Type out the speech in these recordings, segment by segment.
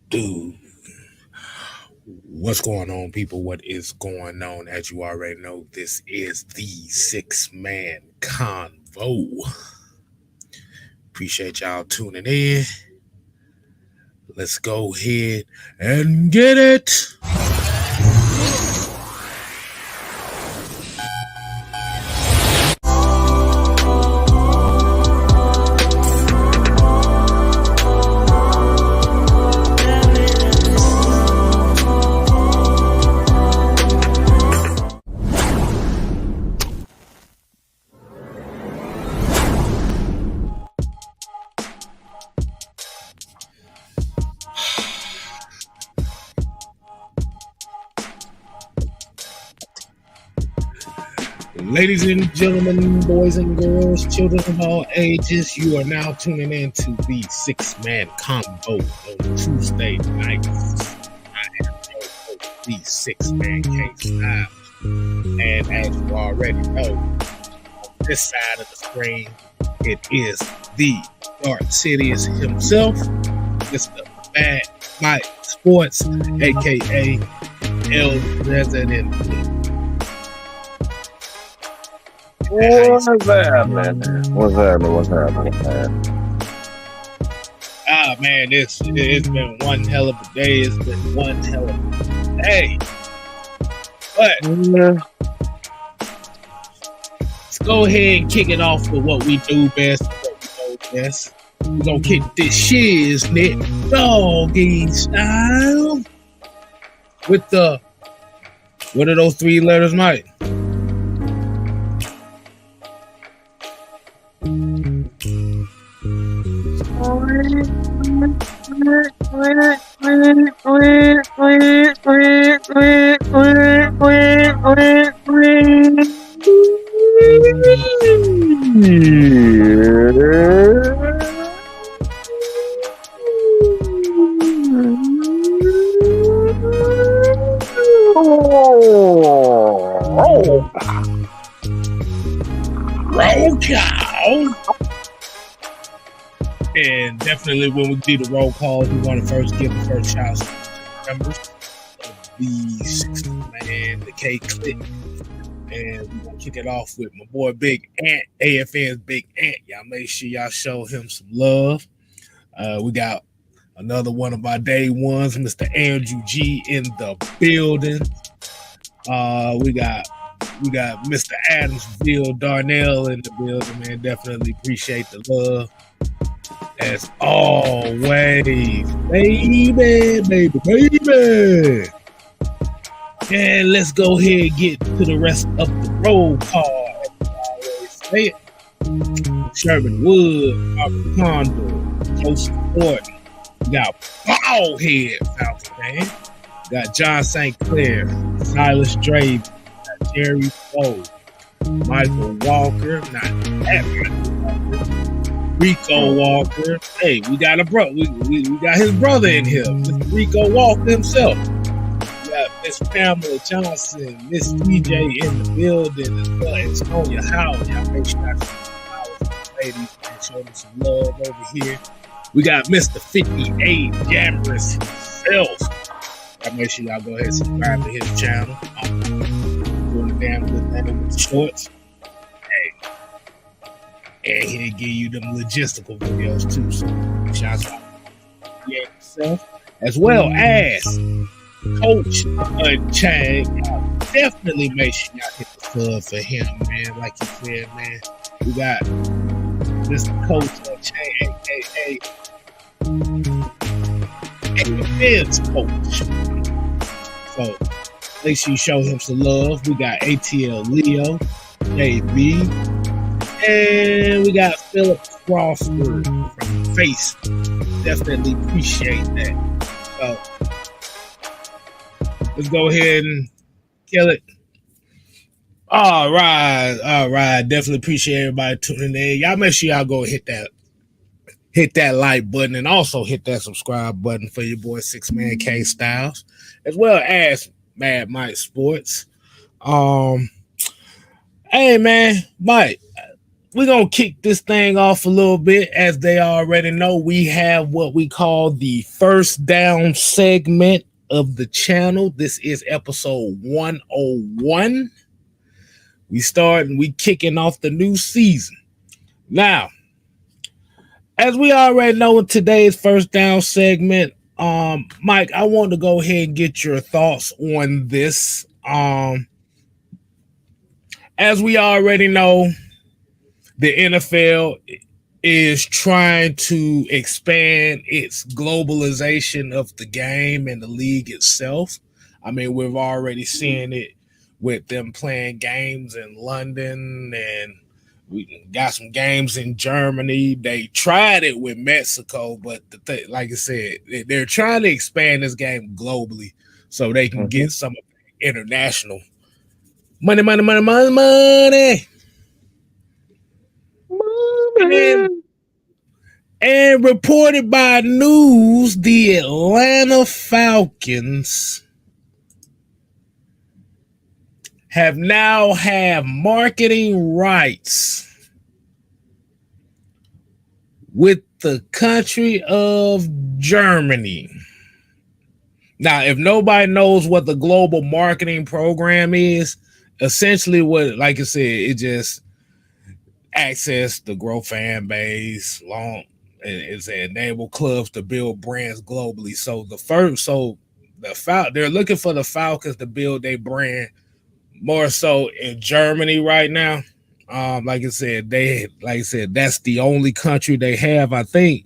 Dude, what's going on, people? What is going on? As you already know, this is the six-man convo. Appreciate y'all tuning in. Let's go ahead and get it. Ladies and gentlemen, boys and girls, children of all ages, you are now tuning in to the six-man combo on Tuesday nights. I am your host, the six-man K-Styles. And as you already know, on this side of the screen, it is the Dark Sidious himself, Mr. Bad Mike Sports, a.k.a. El Resident. What's happening? What's happening? Man, it's been one hell of a day. It's been one hell of a day. But let's go ahead and kick it off with what we do best, what we know best. We're gonna kick this shiznit doggy style with the, what are those three letters, Mike? Roll call. And definitely when we do the roll calls, we want to first give the first shout out to the members of the 60 man, the K Click. And we're going to kick it off with my boy Big Ant, AFN's Big Ant. Y'all make sure y'all show him some love. We got another one of my day ones, Mr. Andrew G in the building. We got Mr. Adamsville Darnell in the building, man. Definitely appreciate the love. As always, baby. And let's go ahead and get to the rest of the roll call. As I always say it. Sherman Wood, Robert Condor, Close Support. We got Ballhead Falcon, man. We got John St. Clair, Silas Draven, got Jerry Foe, Michael Walker, not that Michael Walker. Rico Walker. Hey, we got a bro. We got his brother in here, Mr. Rico Walker himself. We got Miss Pamela Johnson, Miss DJ in the building, as well as Tonya Howard. Y'all make sure y'all ladies and show them some love over here. We got Mr. 58 Jammerous himself. Y'all make sure y'all go ahead and subscribe to his channel. Doing a damn good thing with the shorts. And he'll give you them logistical videos too. So shout out to himself. As well as Coach Unchained. Definitely make sure y'all hit the club for him, man. Like you said, man. We got Mr. Coach Unchained, aka defense coach. So make sure you show him some love. We got ATL Leo, JB. And we got Philip Crawford from Face. Definitely appreciate that. So let's go ahead and kill it. All right. Definitely appreciate everybody tuning in. Y'all make sure y'all go hit that like button and also hit that subscribe button for your boy Six Man K Styles, as well as Mad Mike Sports. Hey man, Mike. we're gonna kick this thing off a little bit. As they already know, we have what we call the first down segment of the channel. This is episode 101. We kicking off the new season. Now, as we already know in today's first down segment, Mike, I want to go ahead and get your thoughts on this. As we already know, the NFL is trying to expand its globalization of the game and the league itself. I mean, we've already seen it with them playing games in London, and we got some games in Germany. They tried it with Mexico, but like I said, they're trying to expand this game globally so they can get some of the international money, money, money, money, money. And reported by news, the Atlanta Falcons have now have marketing rights with the country of Germany. Now, if nobody knows what the global marketing program is, essentially what, like I said, it just access the grow fan base, it's enable clubs to build brands globally. They're looking for the Falcons to build their brand more so in Germany right now. Like I said, that's the only country they have. I think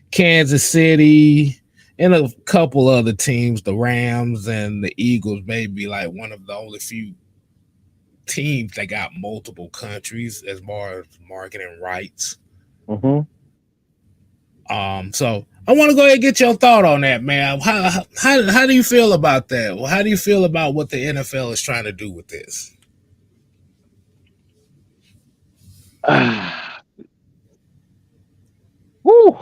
Kansas City and a couple other teams, the Rams and the Eagles, may be like one of the only few teams that got multiple countries as far as marketing rights. So I want to go ahead and get your thought on that, man. How do you feel about that? Well, how do you feel about what the NFL is trying to do with this? Woo.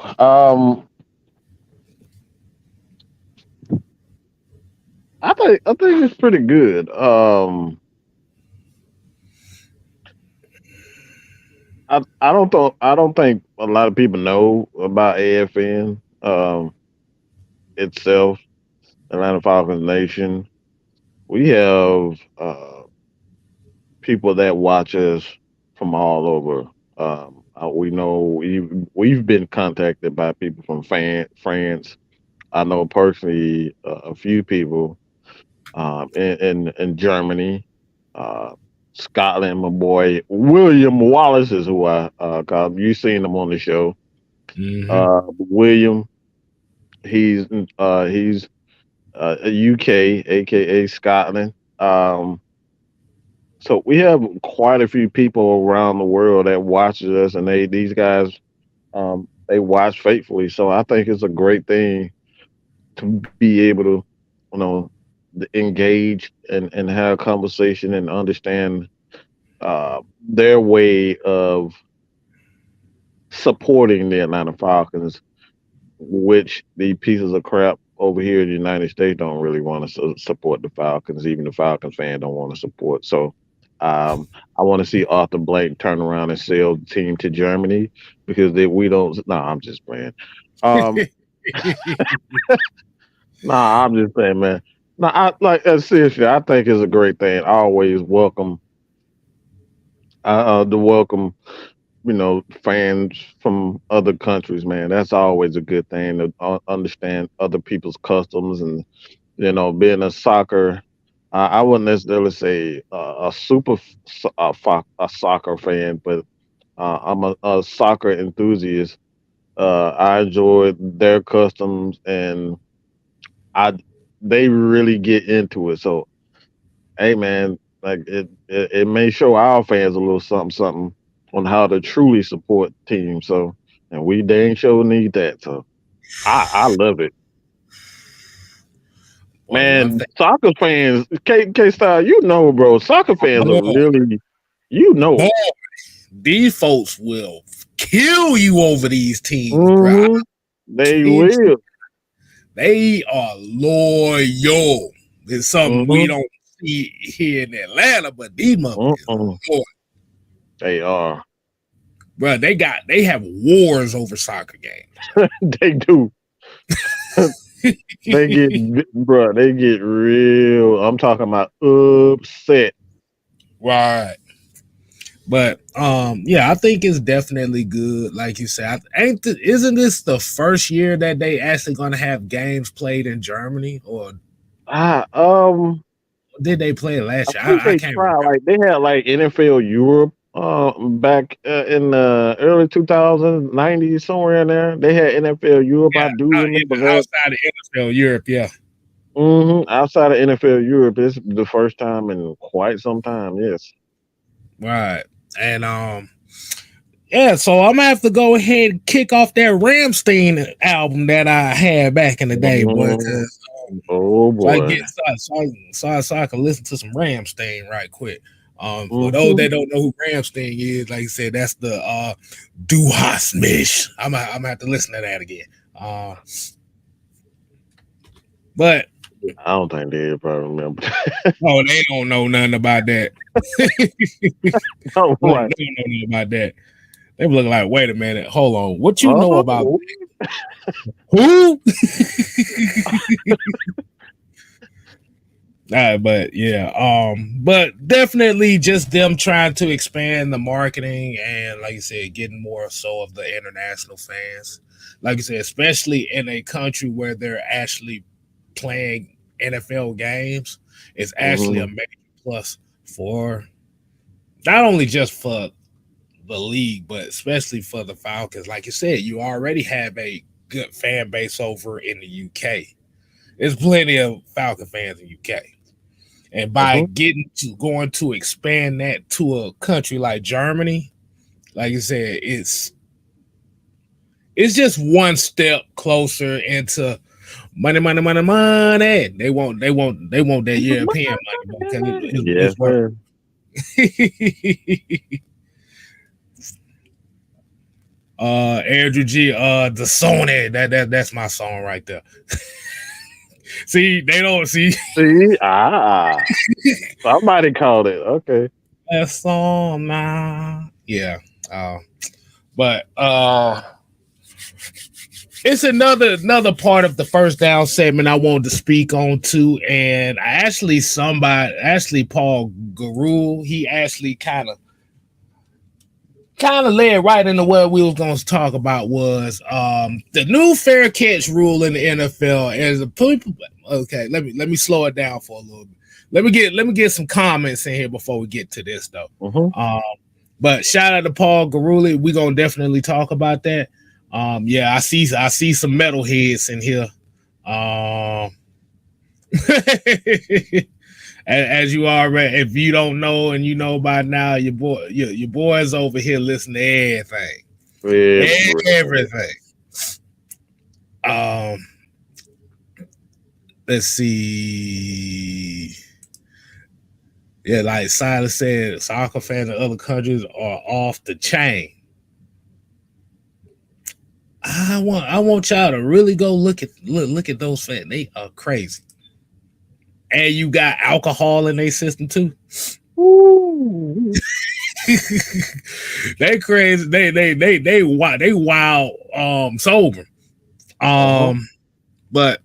I think it's pretty good. I don't think a lot of people know about AFN itself, Atlanta Falcons Nation. We have people that watch us from all over. We know we've been contacted by people from France. I know personally a few people in Germany, uh, Scotland. My boy William Wallace is who I call. You seen him on the show. Mm-hmm. William, he's UK, aka Scotland. So we have quite a few people around the world that watches us, and these guys they watch faithfully. So I think it's a great thing to be able to, you know, engage and have a conversation and understand their way of supporting the Atlanta Falcons, which the pieces of crap over here in the United States don't really want to support the Falcons. Even the Falcons fan don't want to support. So I want to see Arthur Blank turn around and sell the team to Germany because we don't. No, I'm just playing. Um, nah, I'm just saying, man. No, I like seriously. I think it's a great thing. I always welcome to welcome fans from other countries, man. That's always a good thing to understand other people's customs and being a soccer. I wouldn't necessarily say a a soccer fan, but I'm a soccer enthusiast. I enjoy their customs, and I they really get into it. So, hey, man, like it may show our fans a little something, something on how to truly support teams. So, and we dang sure need that. So, I love it. Well, one Man, thing, soccer fans, K Style, bro, soccer fans are boy, really, you know boy, it. these folks will kill you over these teams, bro. Hmm. They will. They are loyal. It's something we Hmm. don't see here in Atlanta, but these motherfuckers Mm-mm. are loyal. They are. bro. They have wars over soccer games. They do. They get real. I'm talking about upset. Right. But yeah, I think it's definitely good. Like you said, isn't this the first year that they actually gonna have games played in Germany, or Ah, did they play it I last year? think I they can't tried. remember. Like they had like NFL Europe back in the early 2000s, 90s, somewhere in there. They had NFL Europe. I do remember Yeah, that. outside of NFL Europe, yeah, Outside of NFL Europe, it's the first time in quite some time. Yes. right. And yeah, so I'm gonna have to go ahead and kick off that Ramstein album that I had back in the day, boy. Mhm. Cause Oh so I boy. get so I can listen to some Ramstein right quick. For those hmm that don't know who Ramstein is, like I said, that's the Du hast mich. I'm gonna have to listen to that again. Um, but I don't think they probably remember. oh, they don't know nothing about that. All They don't right. know nothing about that. They look like, wait a minute, hold on, what you know about Oh, who? But yeah, but definitely just them trying to expand the marketing and, like you said, getting more so of the international fans. Like you said, especially in a country where they're actually playing NFL games, it's actually a hmm major plus for not only just for the league, but especially for the Falcons. Like you said, you already have a good fan base over in the UK. There's plenty of Falcon fans in the UK. And by hmm going to expand that to a country like Germany, like I said, it's just one step closer into money, money, money, money. They want that European money because Yes, it's worth. sir. Andrew G, the Sony, that's my song right there. See, they don't see See, somebody called it. Okay. that song now. Yeah. Uh, but it's another part of the first down segment I wanted to speak on too, and actually Paul Garul, he actually kind of led right into what we was going to talk about was the new fair catch rule in the NFL. As a people, okay, let me slow it down for a little bit. Let me get some comments in here before we get to this though. hmm Um, but shout out to Paul Garuli. We're gonna definitely talk about that. Yeah, I see some metalheads in here. Um, as you already, if you don't know and you know by now, your boys over here listen to everything, Everything. everything. Um, let's see. Yeah, like Silas said, soccer fans in other countries are off the chain. I want y'all to really go look at those fans. They are crazy. And you got alcohol in their system too. Ooh. They crazy. They wild sober. Uh-huh. Um but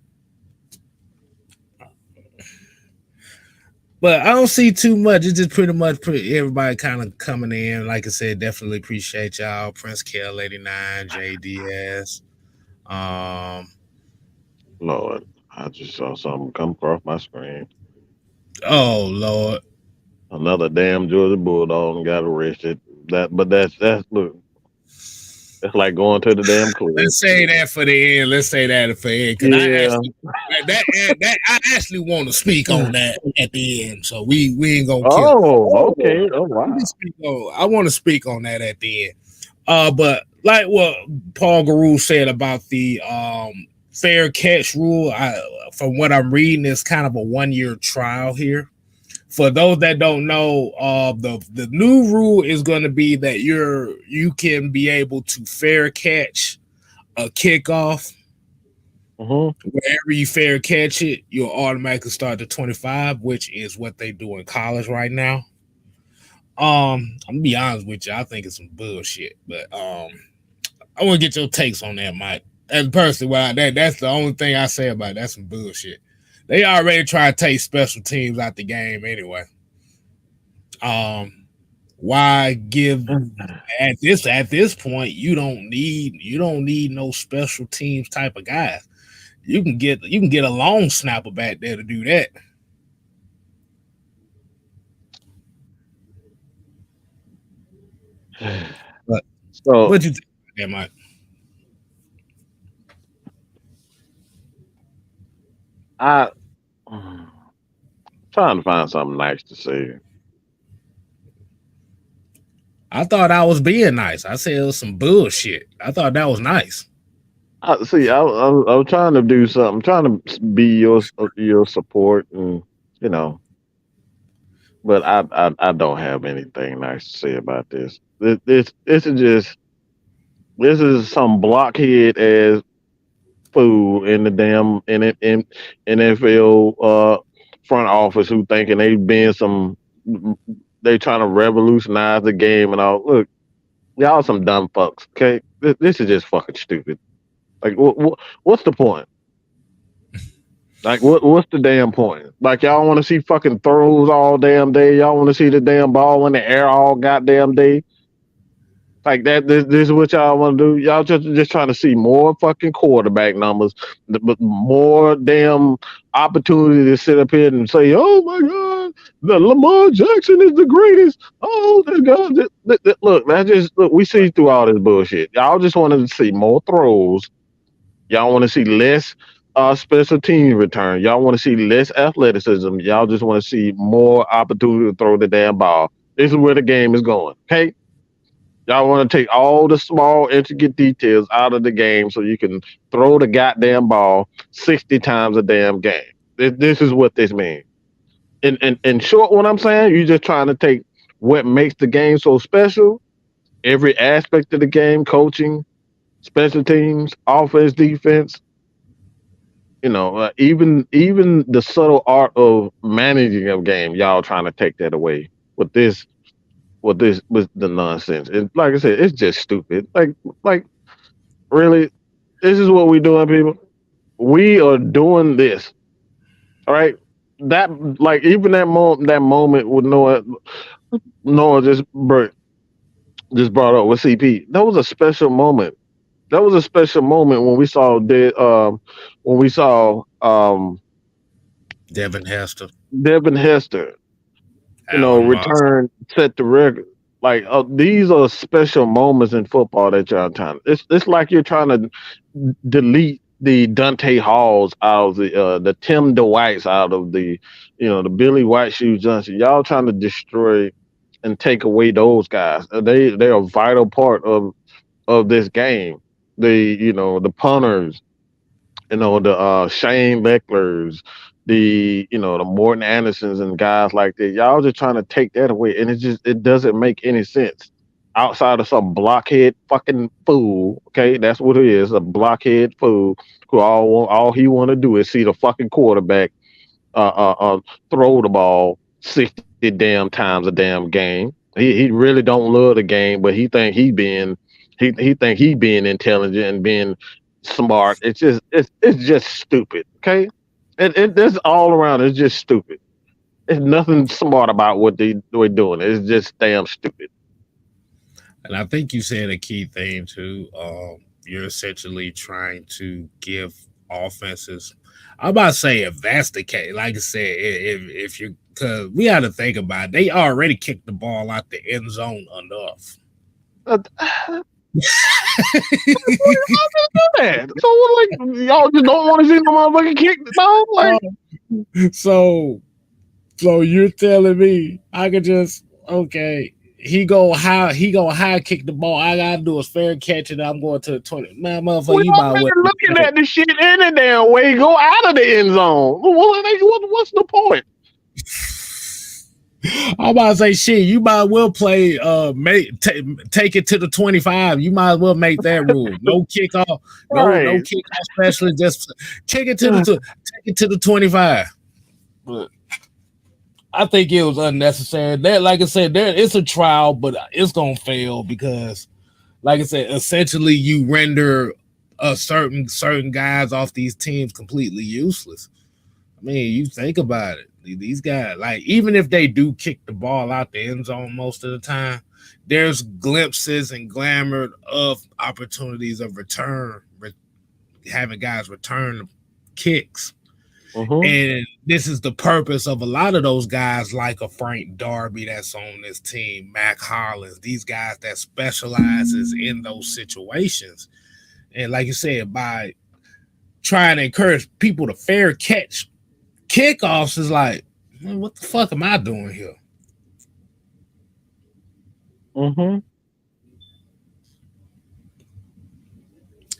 but I don't see too much. It's just pretty much everybody kind of coming in. Like I said, definitely appreciate y'all. Prince Kell 89, JDS. Um Lord, I just saw something come across my screen. oh Lord. Another damn Georgia Bulldog got arrested. That's look. It's like going to the damn club. Let's say that for the end. Let's say that for the end, because Yeah. that I actually want to speak on that at the end. So we ain't gonna kill it. Oh, okay. Oh wow. I want to speak on that at the end. But like what Paul Garul said about the fair catch rule, from what I'm reading, is kind of a 1 year trial here. For those that don't know, the new rule is going to be that you can be able to fair catch a kickoff. hmm Wherever you fair catch it, you'll automatically start to 25, which is what they do in college right now. I'm gonna be honest with you. I think it's some bullshit, but I want to get your takes on that, Mike. As a person, well, that's the only thing I say about it. That's some bullshit. They already try to take special teams out the game anyway. Um, why give at this point you don't need no special teams type of guys. You can get a long snapper back there to do that. But So what you think about that, Mike? I trying to find something nice to say. I thought I was being nice. I said it was some bullshit. I thought that was nice. I see. I was trying to do something. I'm trying to be your support, and you know, but I don't have anything nice to say about this. This is some blockhead as fool in the damn in NFL front office who thinking they being some they trying to revolutionize the game and all. Look, y'all some dumb fucks. Okay, this is just fucking stupid. Like, what's the point? Like, what's the damn point? Like, y'all want to see fucking throws all damn day. Y'all want to see the damn ball in the air all goddamn day. Like that. This is what y'all want to do. Y'all just trying to see more fucking quarterback numbers, but more damn opportunity to sit up here and say, "Oh my God, the Lamar Jackson is the greatest." Oh, this God. Look, look. We see through all this bullshit. Y'all just wanted to see more throws. Y'all want to see less special team return. Y'all want to see less athleticism. Y'all just want to see more opportunity to throw the damn ball. This is where the game is going. Okay, y'all want to take all the small, intricate details out of the game so you can throw the goddamn ball 60 times a damn game. This is what this means. In short, what I'm saying, you're just trying to take what makes the game so special, every aspect of the game, coaching, special teams, offense, defense, even the subtle art of managing a game, y'all trying to take that away with this with the nonsense. And like I said, it's just stupid. Like really, this is what we doing, people. We are doing this. All right. That like even that moment with Noah just brought up with CP. That was a special moment. That was a special moment when we saw Devin Hester, Devin Hester, Allen Moss. return, set the record. Like these are special moments in football that y'all trying. It's like you're trying to delete the Dante Halls out of the Tim Dwights out of the Billy White Shoes Johnson. Y'all trying to destroy and take away those guys. They're a vital part of this game. The punters, the Shane Becklers, the Morton Andersons and guys like that. Y'all just trying to take that away, and it doesn't make any sense. Outside of some blockhead fucking fool, okay, that's what it is, a blockhead fool who all he want to do is see the fucking quarterback throw the ball 60 damn times a damn game. He really don't love the game, but he think he being intelligent and being smart. It's just stupid. Okay, this all around. It's just stupid. There's nothing smart about what they're doing. It's just damn stupid. And I think you said a key thing too. You're essentially trying to give offenses. I'm about to say if that's the case, like I said, if you because we had to think about it, they already kicked the ball out the end zone enough. Uh, Man, so what, like y'all just don't want to see no motherfucking kick? No, like so so you're telling me I could just okay. He go high kick the ball. I gotta do is fair catch it. I'm going to the 20. Man, motherfucker, we you might well already looking at the shit any damn way. Go out of the end zone. What's the point? I'm about to say shit. You might well play. Take it to the 25. You might as well make that rule. No kickoff. No Right. kickoff specialist. Just kick it to the take it to the 25. But I think it was unnecessary. That, like I said, there it's a trial, but it's gonna fail because, like I said, essentially you render certain guys off these teams completely useless. I mean, you think about it. These guys, like, even if they do kick the ball out the end zone most of the time, there's glimpses and glamour of opportunities of having guys return kicks. Mm-hmm. And this is the purpose of a lot of those guys, like a Frank Darby that's on this team, Mac Hollins, these guys that specializes in those situations. And like you said, by trying to encourage people to fair catch kickoffs is like, man, what the fuck am I doing here? Mm-hmm.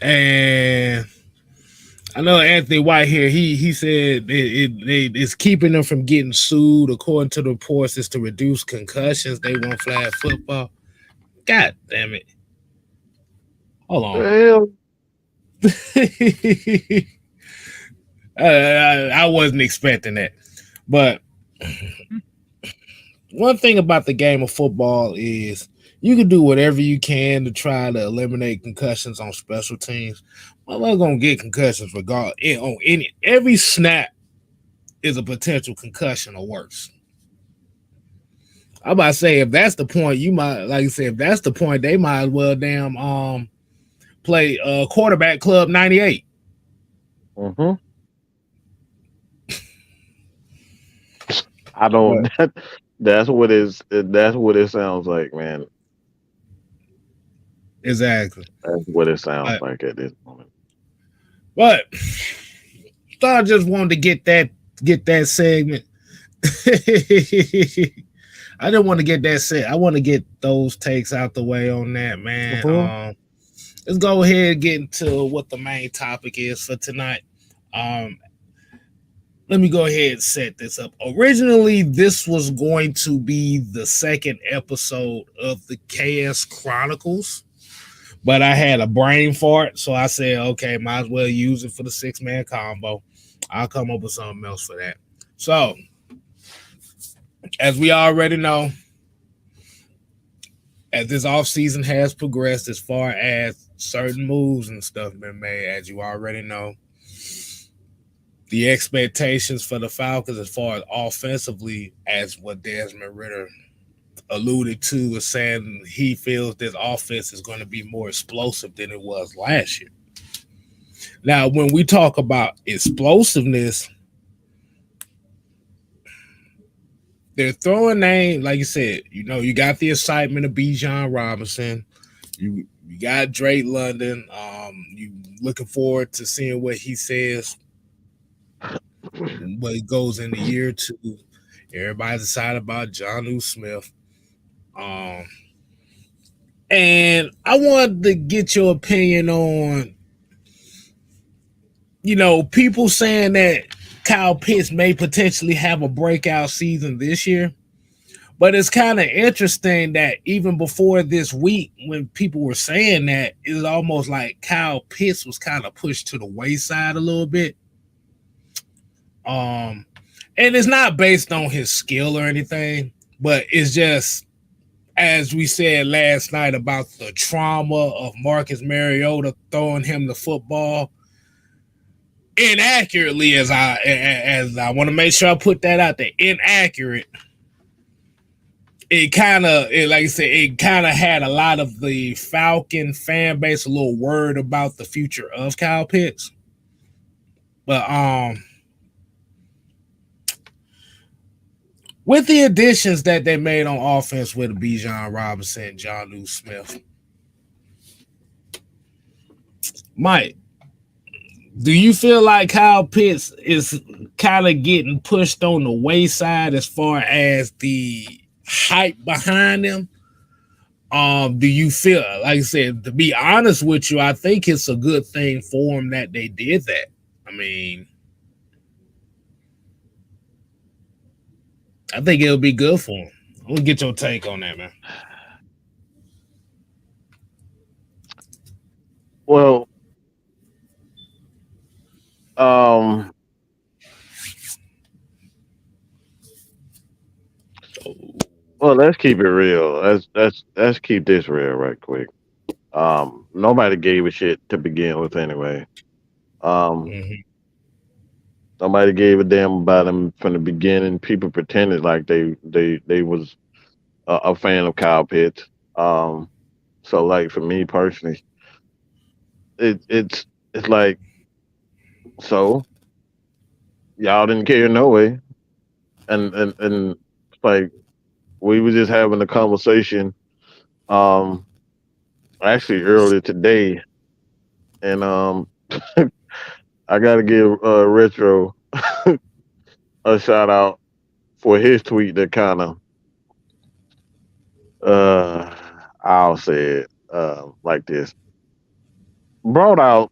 And I know Anthony White here. He said it's keeping them from getting sued. According to the reports, is to reduce concussions. They want flag football. God damn it! Hold on. Well, I wasn't expecting that, but one thing about the game of football is you can do whatever you can to try to eliminate concussions on special teams. Well, we're gonna get concussions regardless. On any every snap is a potential concussion or worse. I'm about to say if that's the point, you might like I said, if that's the point, they might as well damn play quarterback club 98. mm-hmm. I don't. But That's what it sounds like, man. exactly. That's what it sounds But, like at this moment. but I just wanted to get that segment. I didn't want to get that set. I want to get those takes out the way on that, man. Mm-hmm. Let's go ahead and get into what the main topic is for tonight. Um, Let me go ahead and set this up. Originally, this was going to be the second episode of the KS Chronicles, but I had a brain fart, so I said, okay, might as well use it for the 6-man combo. I'll come up with something else for that. So, as we already know, as this offseason has progressed, as far as certain moves and stuff been made, as you already know, the expectations for the Falcons as far as offensively, as what Desmond Ritter alluded to, is saying he feels this offense is going to be more explosive than it was last year. Now, when we talk about explosiveness, they're throwing names, like you said, you got the excitement of Bijan Robinson. You got Drake London. You looking forward to seeing what he says, what it goes in the year two. Everybody's excited about Jonnu Smith. Um, and I wanted to get your opinion on, people saying that Kyle Pitts may potentially have a breakout season this year. But it's kind of interesting that even before this week, when people were saying that, it's almost like Kyle Pitts was kind of pushed to the wayside a little bit. Um, and it's not based on his skill or anything, but it's just, as we said last night about the trauma of Marcus Mariota throwing him the football inaccurately, as I want to make sure I put that out there, inaccurate. Like I said, it kind of had a lot of the Falcon fan base a little worried about the future of Kyle Pitts. But with the additions that they made on offense with Bijan Robinson, Jonnu Smith, Mike, do you feel like Kyle Pitts is kind of getting pushed on the wayside as far as the hype behind him? Do you feel, like I said, to be honest with you, I think it's a good thing for him that they did that. I mean, I think it'll be good for him. I'm gonna get your take on that, man. Well, um, let's keep it real. Let's keep this real right quick. Nobody gave a shit to begin with anyway. Um, Hmm. Nobody gave a damn about him from the beginning. People pretended like they was a fan of Kyle Pitts. Um, so like for me personally, it's like so y'all didn't care no way, and like we were just having a conversation. Um, Actually earlier today, and I got to give Retro a shout out for his tweet that kind of uh I'll say it like this, brought out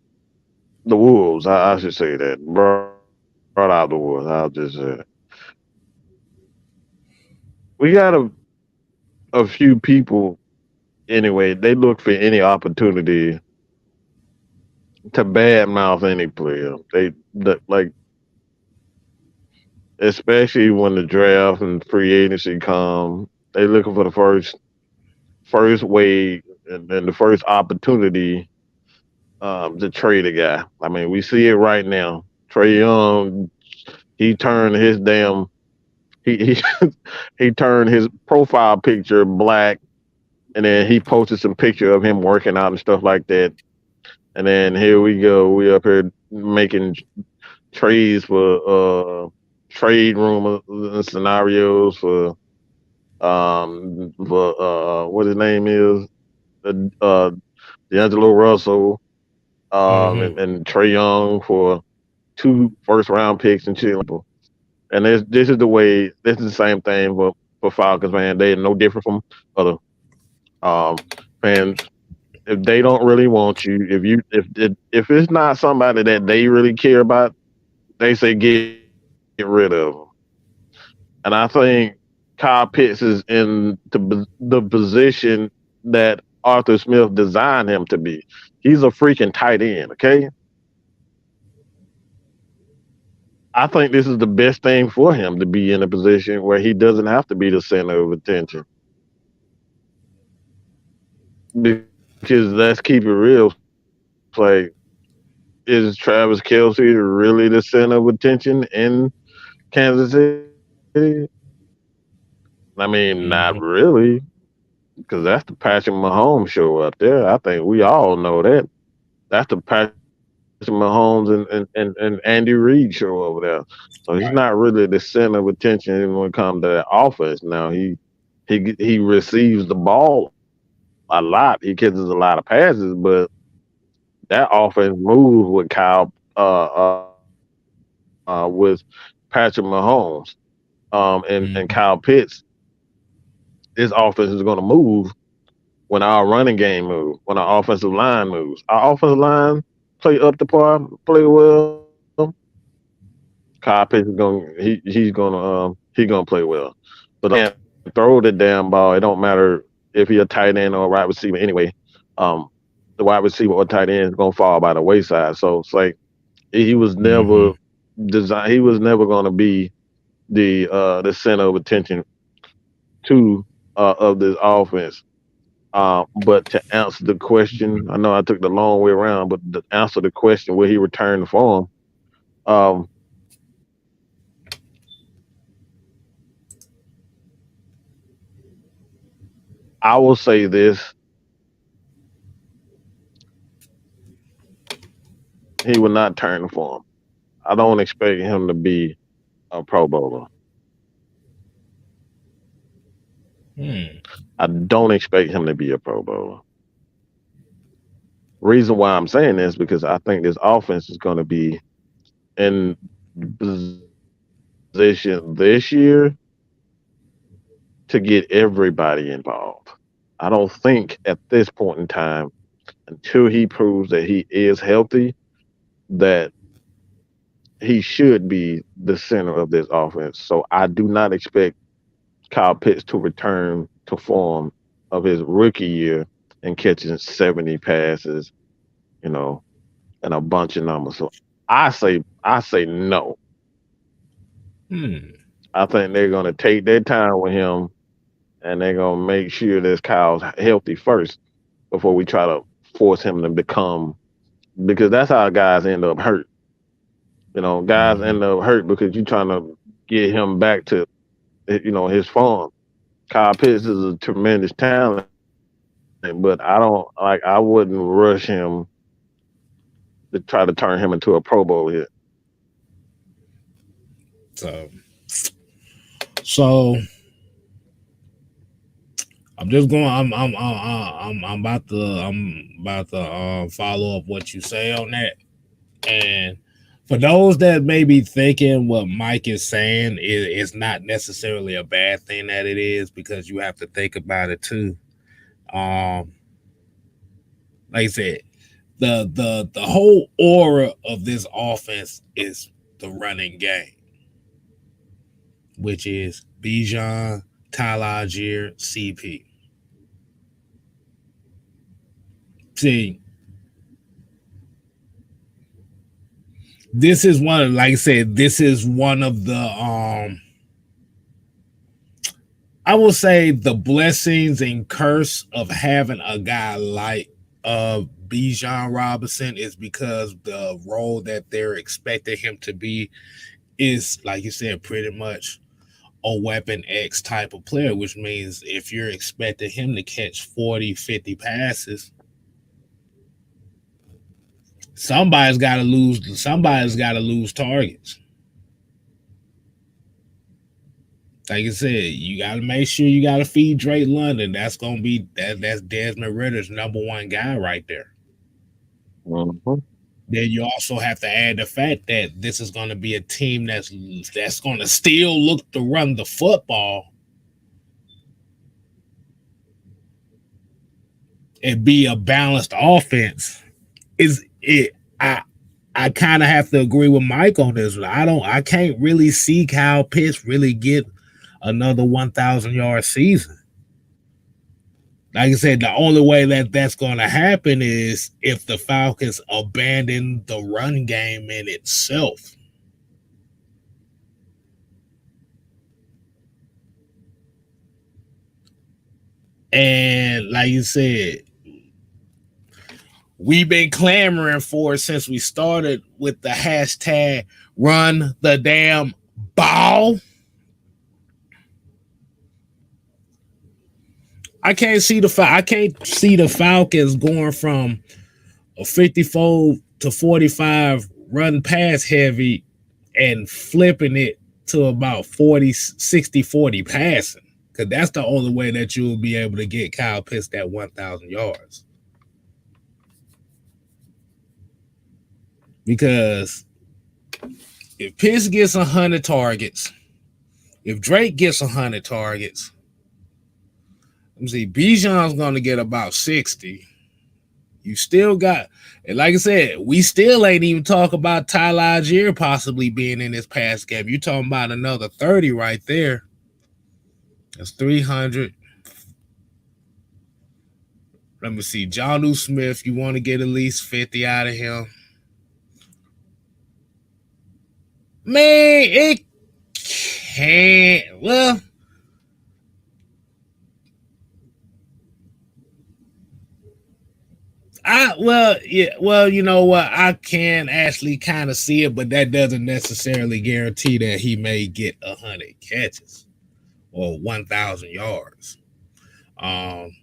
the wolves. I should say that, brought out the wolves. I'll just say it. We got a few people anyway. They look for any opportunity to badmouth any player. Like, especially when the draft and free agency come, they looking for the first way and the first opportunity to trade a guy. I mean, we see it right now. Trey Young, he turned his damn he he turned his profile picture black, and then he posted some picture of him working out and stuff like that. And then here we go, we up here making trades trade rumors and scenarios for what his name is, uh D'Angelo Russell, Hmm. and Trey Young for two first round picks and shit. And this is the same thing for Falcons, man. They are no different from other um fans. If they don't really want you, if it's not somebody that they really care about, they say get rid of them. And I think Kyle Pitts is in the position that Arthur Smith designed him to be. He's a freaking tight end, okay? I think this is the best thing for him to be in a position where he doesn't have to be the center of attention. Because let's keep it real. Like, is Travis Kelsey really the center of attention in Kansas City? I mean, not Hmm. really, because that's the Patrick Mahomes show up there. I think we all know that. That's the Patrick Mahomes and Andy Reid show over there. So he's not really the center of attention when it comes to that offense. Now he receives the ball a lot. He catches a lot of passes, but that offense moves with with Patrick Mahomes and Kyle Pitts. Hmm. This offense is going to move when our running game moves, when our offensive line moves. Our offensive line play up to par, play well. Kyle Pitts is going he gonna play well. But the offense can't throw the damn ball. It don't matter if he a tight end or a wide receiver anyway. Um, the wide receiver or tight end is gonna fall by the wayside. So it's like he was never Hmm. designed. He was never gonna be the center of attention to of this offense. But to answer the question, I know I took the long way around, but to answer the question, will he return the form? Um, I will say this: he will not turn the form. I don't expect him to be a Pro Bowler. Hmm. I don't expect him to be a Pro Bowler. Reason why I'm saying this because I think this offense is going to be in position this year to get everybody involved. I don't think at this point in time, until he proves that he is healthy, that he should be the center of this offense. So I do not expect Kyle Pitts to return to form of his rookie year and catching 70 passes, you know, and a bunch of numbers. So I say no. Hmm. I think they're gonna take their time with him and they're gonna make sure this cow's healthy first before we try to force him to become, because that's how guys end up hurt. Guys Mm-hmm. end up hurt because you're trying to get him back to his form. Kyle Pitts is a tremendous talent, but I wouldn't rush him to try to turn him into a Pro Bowl hit. So, so I'm just going. I'm about to follow up what you say on that. And for those that may be thinking what Mike is saying is not necessarily a bad thing that it is, because you have to think about it too. Um, like I said, the whole aura of this offense is the running game, which is Bijan, Tyler Algier, CP. See, this is one of, like I said, this is one of the I will say the blessings and curse of having a guy like Bijan Robinson is because the role that they're expecting him to be is, like you said, pretty much a weapon X type of player, which means if you're expecting him to catch 40, 50 passes, somebody's got to lose targets. Like I said, you got to make sure you got to feed Drake London. That's gonna be that's Desmond Ritter's number one guy right there. Hmm. Then you also have to add the fact that this is going to be a team that's going to still look to run the football and be a balanced offense. Is it? I kind of have to agree with Mike on this. I can't really see Kyle Pitts really get another 1,000 yard season. Like I said, the only way that that's going to happen is if the Falcons abandon the run game in itself. And like you said, we've been clamoring for it since we started with the hashtag run the damn ball. I can't see the Falcons going from a 54 to 45 run pass heavy and flipping it to about 40, 60, 40 passing. Because that's the only way that you'll be able to get Kyle Pitts that 1,000 yards. Because if Pitts gets 100 targets, if Drake gets 100 targets, let me see, Bijan's going to get about 60. You still got, and like I said, we still ain't even talk about Tyler Algier possibly being in this pass game. You talking about another 30 right there. That's 300. Let me see, John Smith, you want to get at least 50 out of him. Man, it can't. you know what? I can actually kind of see it, but that doesn't necessarily guarantee that he may get 100 catches or 1,000 yards. Um,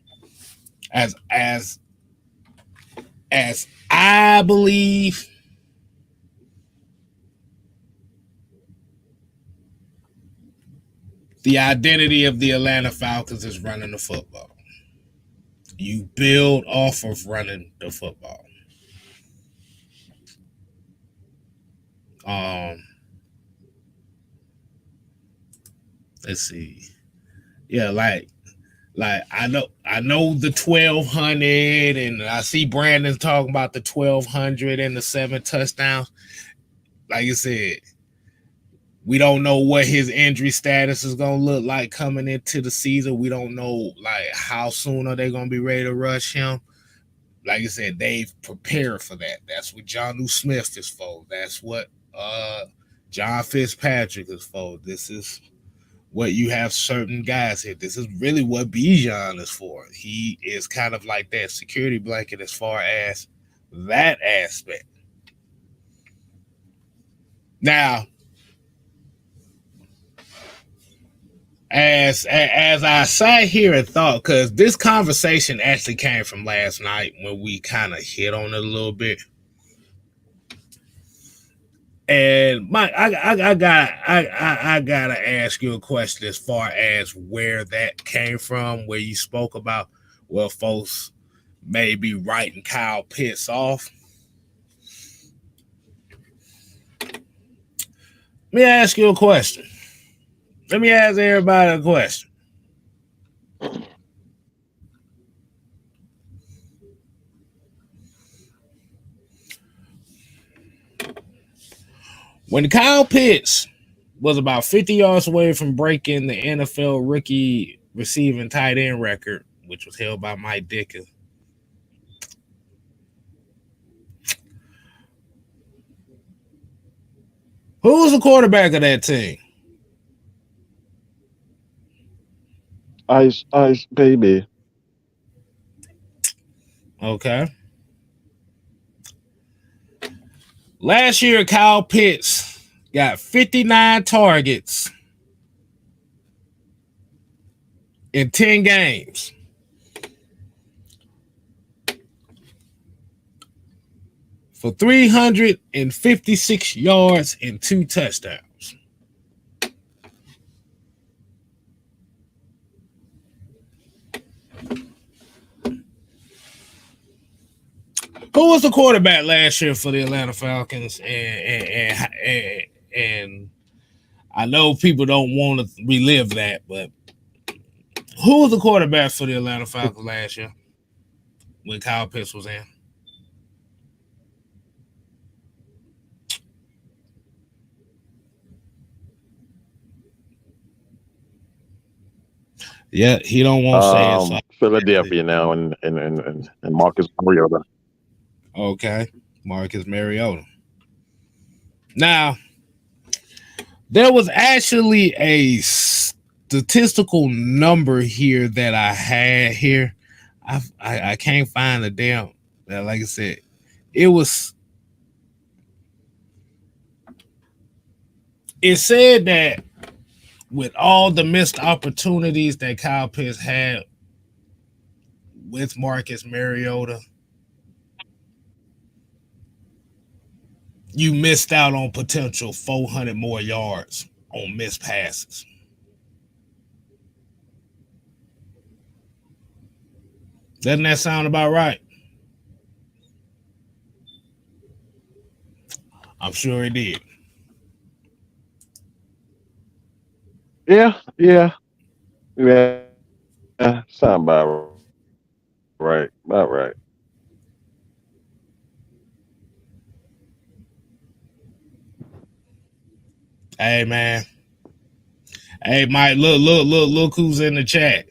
as as I believe, the identity of the Atlanta Falcons is running the football. You build off of running the football. Um, let's see. Yeah, like I know the 1,200, and I see Brandon talking about the 1,200 and the 7 touchdowns. Like I said, we don't know what his injury status is gonna look like coming into the season. We don't know like how soon are they gonna be ready to rush him. Like I said, they've prepared for that. That's what John Smith is for. That's what John Fitzpatrick is for. This is what you have certain guys here. This is really what Bijan is for. He is kind of like that security blanket as far as that aspect. Now, as I sat here and thought, because this conversation actually came from last night when we kind of hit on it a little bit. And Mike, I gotta ask you a question as far as where that came from, where you spoke about well, folks may be writing Kyle Pitts off. Let me ask you a question. Let me ask everybody a question. When Kyle Pitts was about 50 yards away from breaking the NFL rookie receiving tight end record, which was held by Mike Ditka, who was the quarterback of that team? Ice, ice, baby. Okay. Last year, Kyle Pitts got 59 targets in 10 games for 356 yards and 2 touchdowns. Who was the quarterback last year for the Atlanta Falcons? And I know people don't want to relive that, but who was the quarterback for the Atlanta Falcons last year when Kyle Pitts was in? Yeah, he don't want to say it. So Philadelphia now, and Marcus Mariota. okay, Marcus Mariota. Now, there was actually a statistical number here that I had here. I can't find the damn. Like I said, it was. It said that with all the missed opportunities that Kyle Pitts had with Marcus Mariota, you missed out on potential 400 more yards on missed passes. Doesn't that sound about right? I'm sure it did. Yeah, yeah, yeah. Sound about right. Hey man. Hey Mike, look who's in the chat.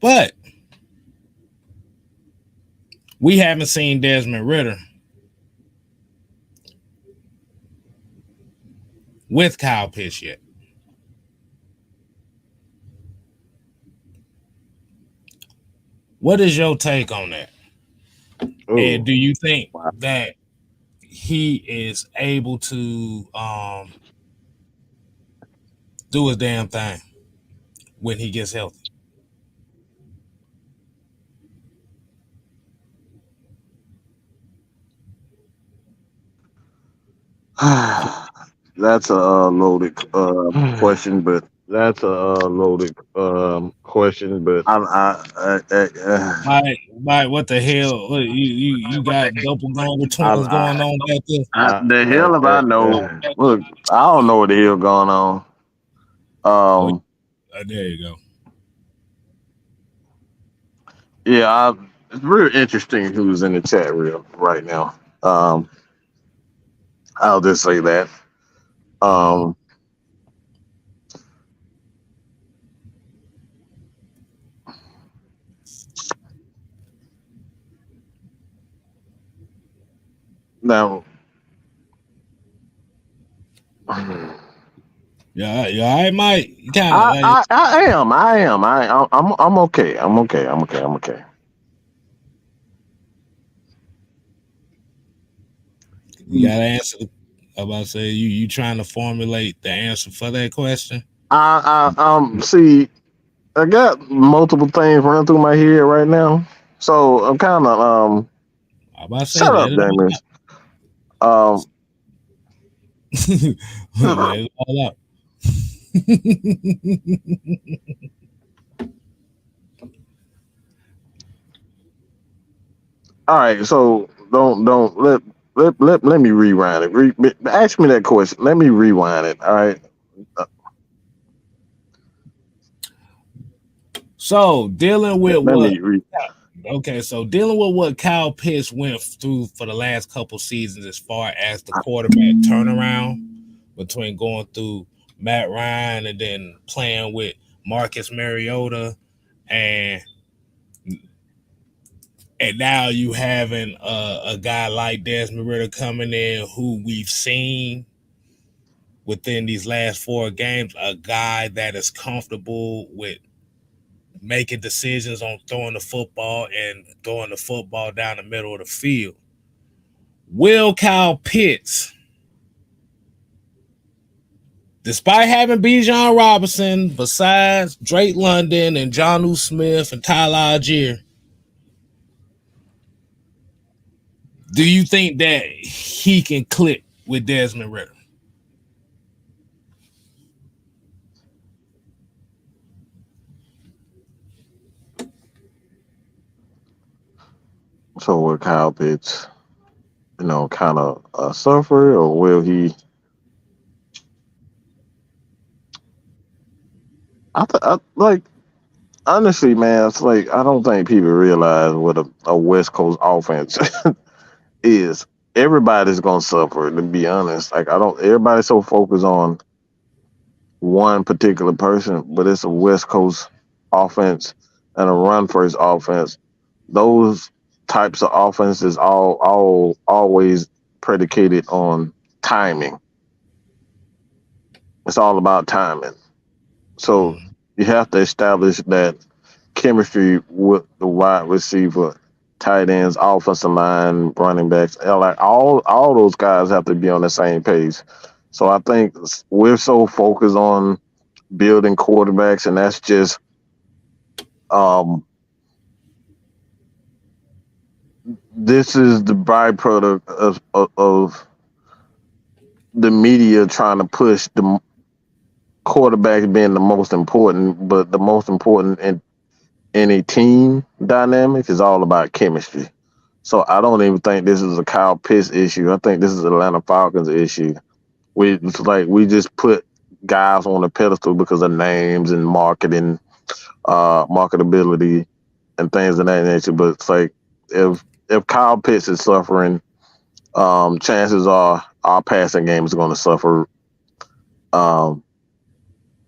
But we haven't seen Desmond Ritter with Kyle Pitts yet. What is your take on that? And Ooh, do you think wow. that he is able to do his damn thing when he gets healthy? That's a loaded question, but That's a loaded question, but Mike, what the hell? You got doppelganger I, twins going on back there? I, the I, hell if I know. Look, I don't know what the hell going on. Oh, Um, there you go. yeah, it's real interesting who's in the chat real right now. I'll just say that. Um, now. Yeah, you all right, Mike? You kind of I, like I, I am. I am. I'm okay. I'm okay. I'm okay. I'm okay. you got to answer. I'm about to say you trying to formulate the answer for that question. See, I got multiple things running through my head right now, so I'm kind of I'm about to say shut let up, it James. all Um, out. Let it all out. all right, so don't let me rewind it. Ask me that question. Let me rewind it. All right. So dealing with Let what me re. Okay, so dealing with what Kyle Pitts went through for the last couple seasons as far as the quarterback turnaround between going through Matt Ryan and then playing with Marcus Mariota and now you having a guy like Desmond Ritter coming in who we've seen within these last 4 games, a guy that is comfortable with making decisions on throwing the football and throwing the football down the middle of the field. Will Kyle Pitts, despite having Bijan Robinson, besides Drake London and Jonnu Smith and Tyler Algier, do you think that he can click with Desmond Ritter? So will Kyle Pitts, kind of suffer, or will he? Like honestly, man. It's like I don't think people realize what a West Coast offense is. Everybody's gonna suffer. To be honest, like I don't. Everybody's so focused on one particular person, but it's a West Coast offense and a run first offense. Those types of offenses all always predicated on timing. It's all about timing. So Mm. you have to establish that chemistry with the wide receiver, tight ends, offensive line, running backs, and like all those guys have to be on the same page. So I think we're so focused on building quarterbacks, and that's just um, this is the byproduct of the media trying to push the quarterback being the most important, but the most important in a team dynamic is all about chemistry. So I don't even think this is a Kyle Pitts issue. I think this is an Atlanta Falcons issue. We just put guys on a pedestal because of names and marketing, marketability, and things of that nature. But it's like if Kyle Pitts is suffering, chances are our passing game is going to suffer. Um,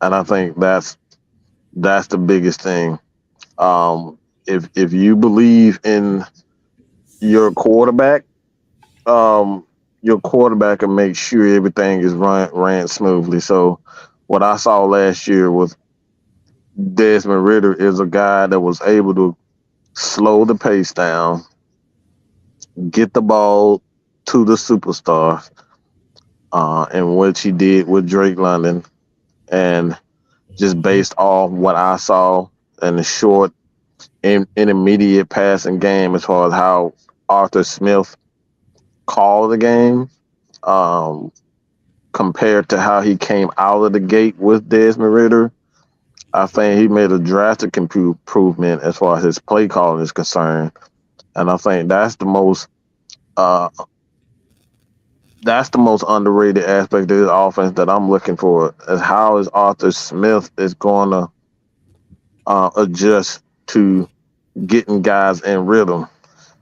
and I think that's the biggest thing. If you believe in your quarterback, your quarterback can make sure everything is ran smoothly. So what I saw last year with Desmond Ritter is a guy that was able to slow the pace down, get the ball to the superstar, and what he did with Drake London, and just based off what I saw in the short intermediate passing game, as far as how Arthur Smith called the game, um, compared to how he came out of the gate with Desmond Ritter, I think he made a drastic improvement as far as his play calling is concerned, and I think uh, that's the most underrated aspect of his offense that I'm looking for. Is how is Arthur Smith is going to adjust to getting guys in rhythm,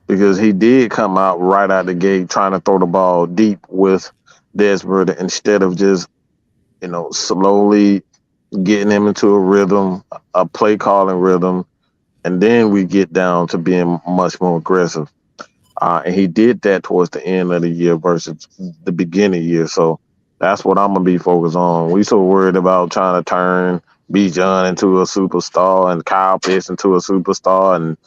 because he did come out right out the gate trying to throw the ball deep with Desmond instead of just slowly getting him into a rhythm, a play calling rhythm, and then we get down to being much more aggressive. And he did that towards the end of the year versus the beginning of the year. So that's what I'm gonna be focused on. We so worried about trying to turn Bijan into a superstar and Kyle Pitts into a superstar and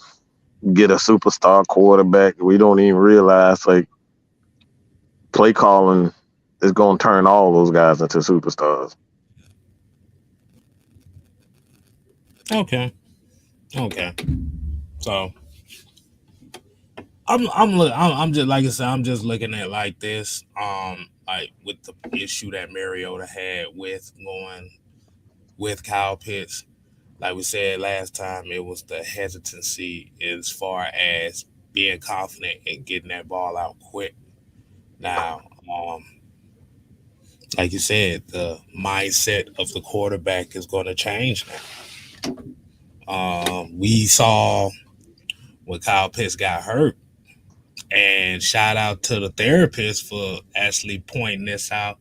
get a superstar quarterback. We don't even realize like play calling is gonna turn all those guys into superstars. Okay. Okay. So I'm just like I said, I'm just looking at like this. Like with the issue that Mariota had with going with Kyle Pitts. Like we said last time, it was the hesitancy as far as being confident and getting that ball out quick. Now, like you said, the mindset of the quarterback is going to change now. We saw when Kyle Pitts got hurt, and shout out to the therapist for actually pointing this out,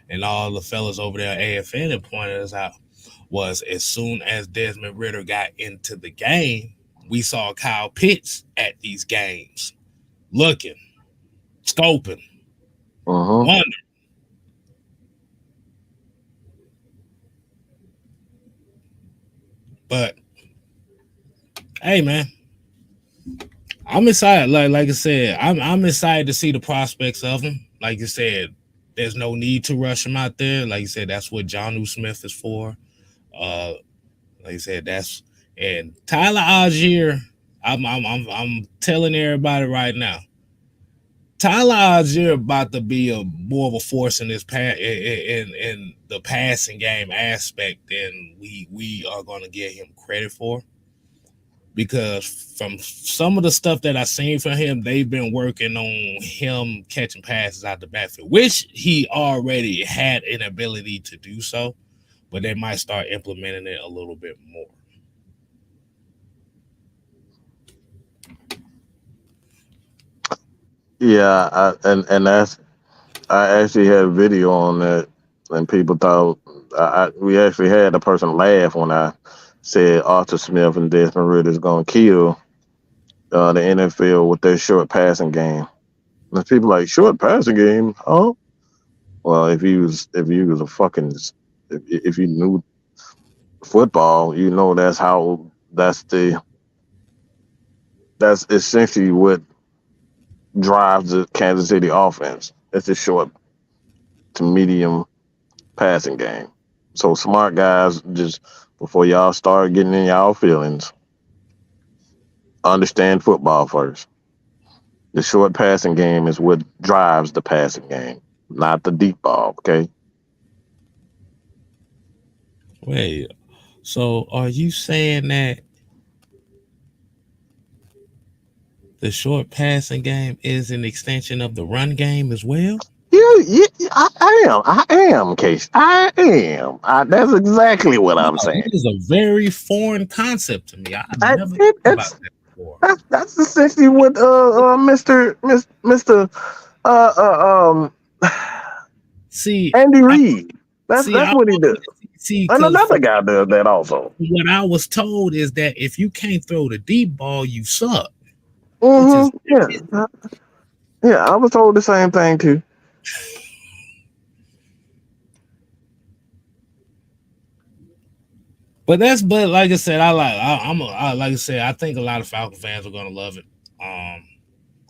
and all the fellas over there at AFN that pointed us out. Was as soon as Desmond Ritter got into the game, we saw Kyle Pitts at these games, looking, scoping, Uh-huh. wondering. But hey, man, I'm excited. Like I said, I'm excited to see the prospects of him. Like you said, there's no need to rush him out there. Like you said, that's what John Smith is for. Uh, like I said, that's and Tyler Algier. I'm telling everybody right now. Tyler Algier about to be a more of a force in this in the passing game aspect than we are going to give him credit for, because from some of the stuff that I've seen from him, they've been working on him catching passes out the backfield, which he already had an ability to do so, but they might start implementing it a little bit more. Yeah, and that's I actually had a video on that, and people thought we actually had a person laugh when I said Arthur Smith and Desmond Ritter is going to kill the NFL with their short passing game. And people like short passing game, oh well, if you was a fucking if you knew football, you know that's essentially what drives the Kansas City offense. It's a short to medium passing game. So smart guys, just before y'all start getting in y'all feelings, understand football first. The short passing game is what drives the passing game, not the deep ball. Okay. Wait, so are you saying that the short passing game is an extension of the run game as well? I am. I am, Case. I am. That's exactly what I'm Wow, saying. that is a very foreign concept to me. I've never thought about It's that before. that's essentially what Mister uh, uh um See, Andy I Reid. see. That's I what he does, see and because another guy does that also. what I was told is that if you can't throw the deep ball, you suck. Which is, Yeah, yeah. I was told the same thing too. but like I said, like I said, I think a lot of Falcon fans are gonna love it. Um,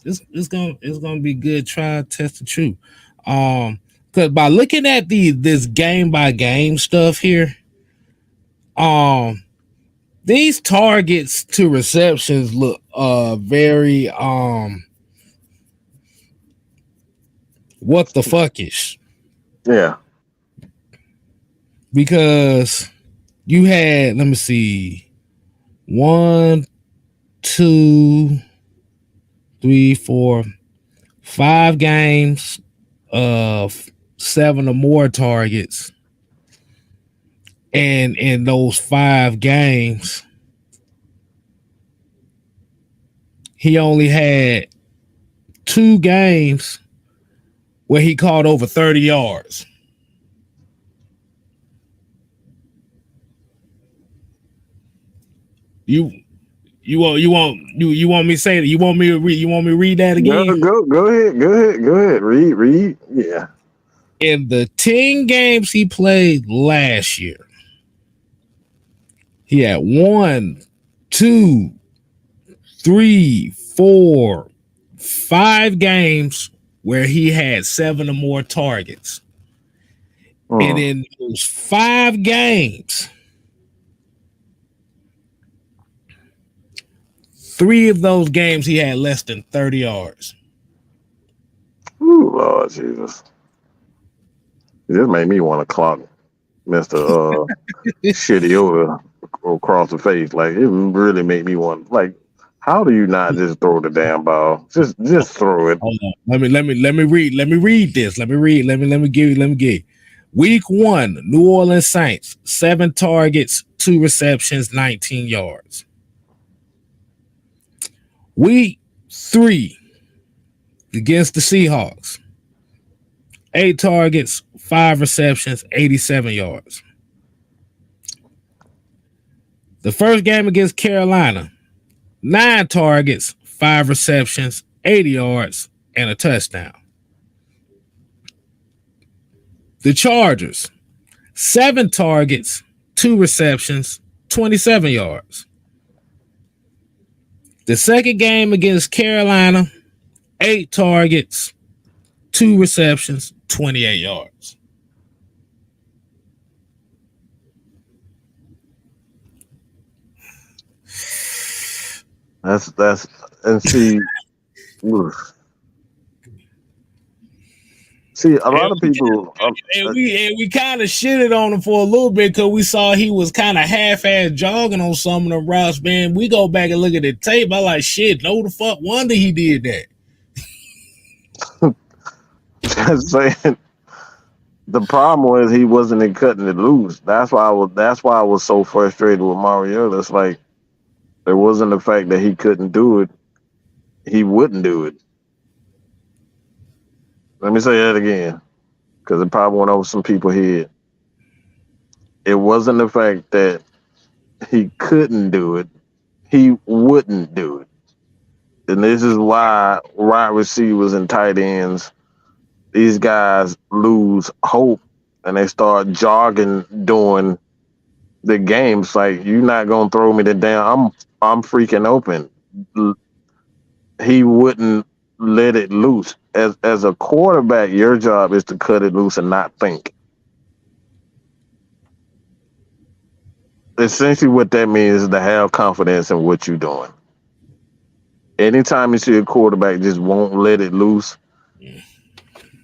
it's gonna be good. Try test the truth. Because by looking at this game by game stuff here, um, these targets to receptions look very what the fuckish, Yeah, because you had, let me see, one, two, three, four, 5 games of 7 or more targets, and in those 5 games he only had 2 games where he caught over 30 yards. You you want me to say that? You want me to read that again? Go ahead. Read. Yeah. In the 10 games he played last year, he had 1, 2, 3, 4, 5 games where he had 7 or more targets. And in those 5 games, 3 of those games he had less than 30 yards. Ooh, Lord Jesus. This made me want to clock Mr. Shitty Yoda across the face. Like, it really made me want, like, how do you not just throw the damn ball? Just throw it. Hold on. Let me read this. Let me give you. Week 1, New Orleans Saints, 7 targets, 2 receptions, 19 yards. Week 3 against the Seahawks, 8 targets, 5 receptions, 87 yards. The first game against Carolina, 9 targets, 5 receptions, 80 yards, and a touchdown. The Chargers, 7 targets, 2 receptions, 27 yards. The second game against Carolina, 8 targets, 2 receptions, 28 yards. That's and see. See, a lot of people. And we kind of shitted on him for a little bit because we saw he was kind of half-ass jogging on some of the routes, man. We go back and look at the tape. I like, shit, no the fuck wonder he did that. Just saying. The problem was he wasn't cutting it loose. That's why I was so frustrated with Mariota. It's like it wasn't the fact that he couldn't do it; he wouldn't do it. Let me say that again, because it probably went over some people's head. It wasn't the fact that he couldn't do it; he wouldn't do it. And this is why wide receivers and tight ends, these guys lose hope and they start jogging during the games. Like, you're not gonna throw me the damn. I'm freaking open. He wouldn't let it loose. As a quarterback, your job is to cut it loose and not think. Essentially, what that means is to have confidence in what you're doing. Anytime you see a quarterback just won't let it loose,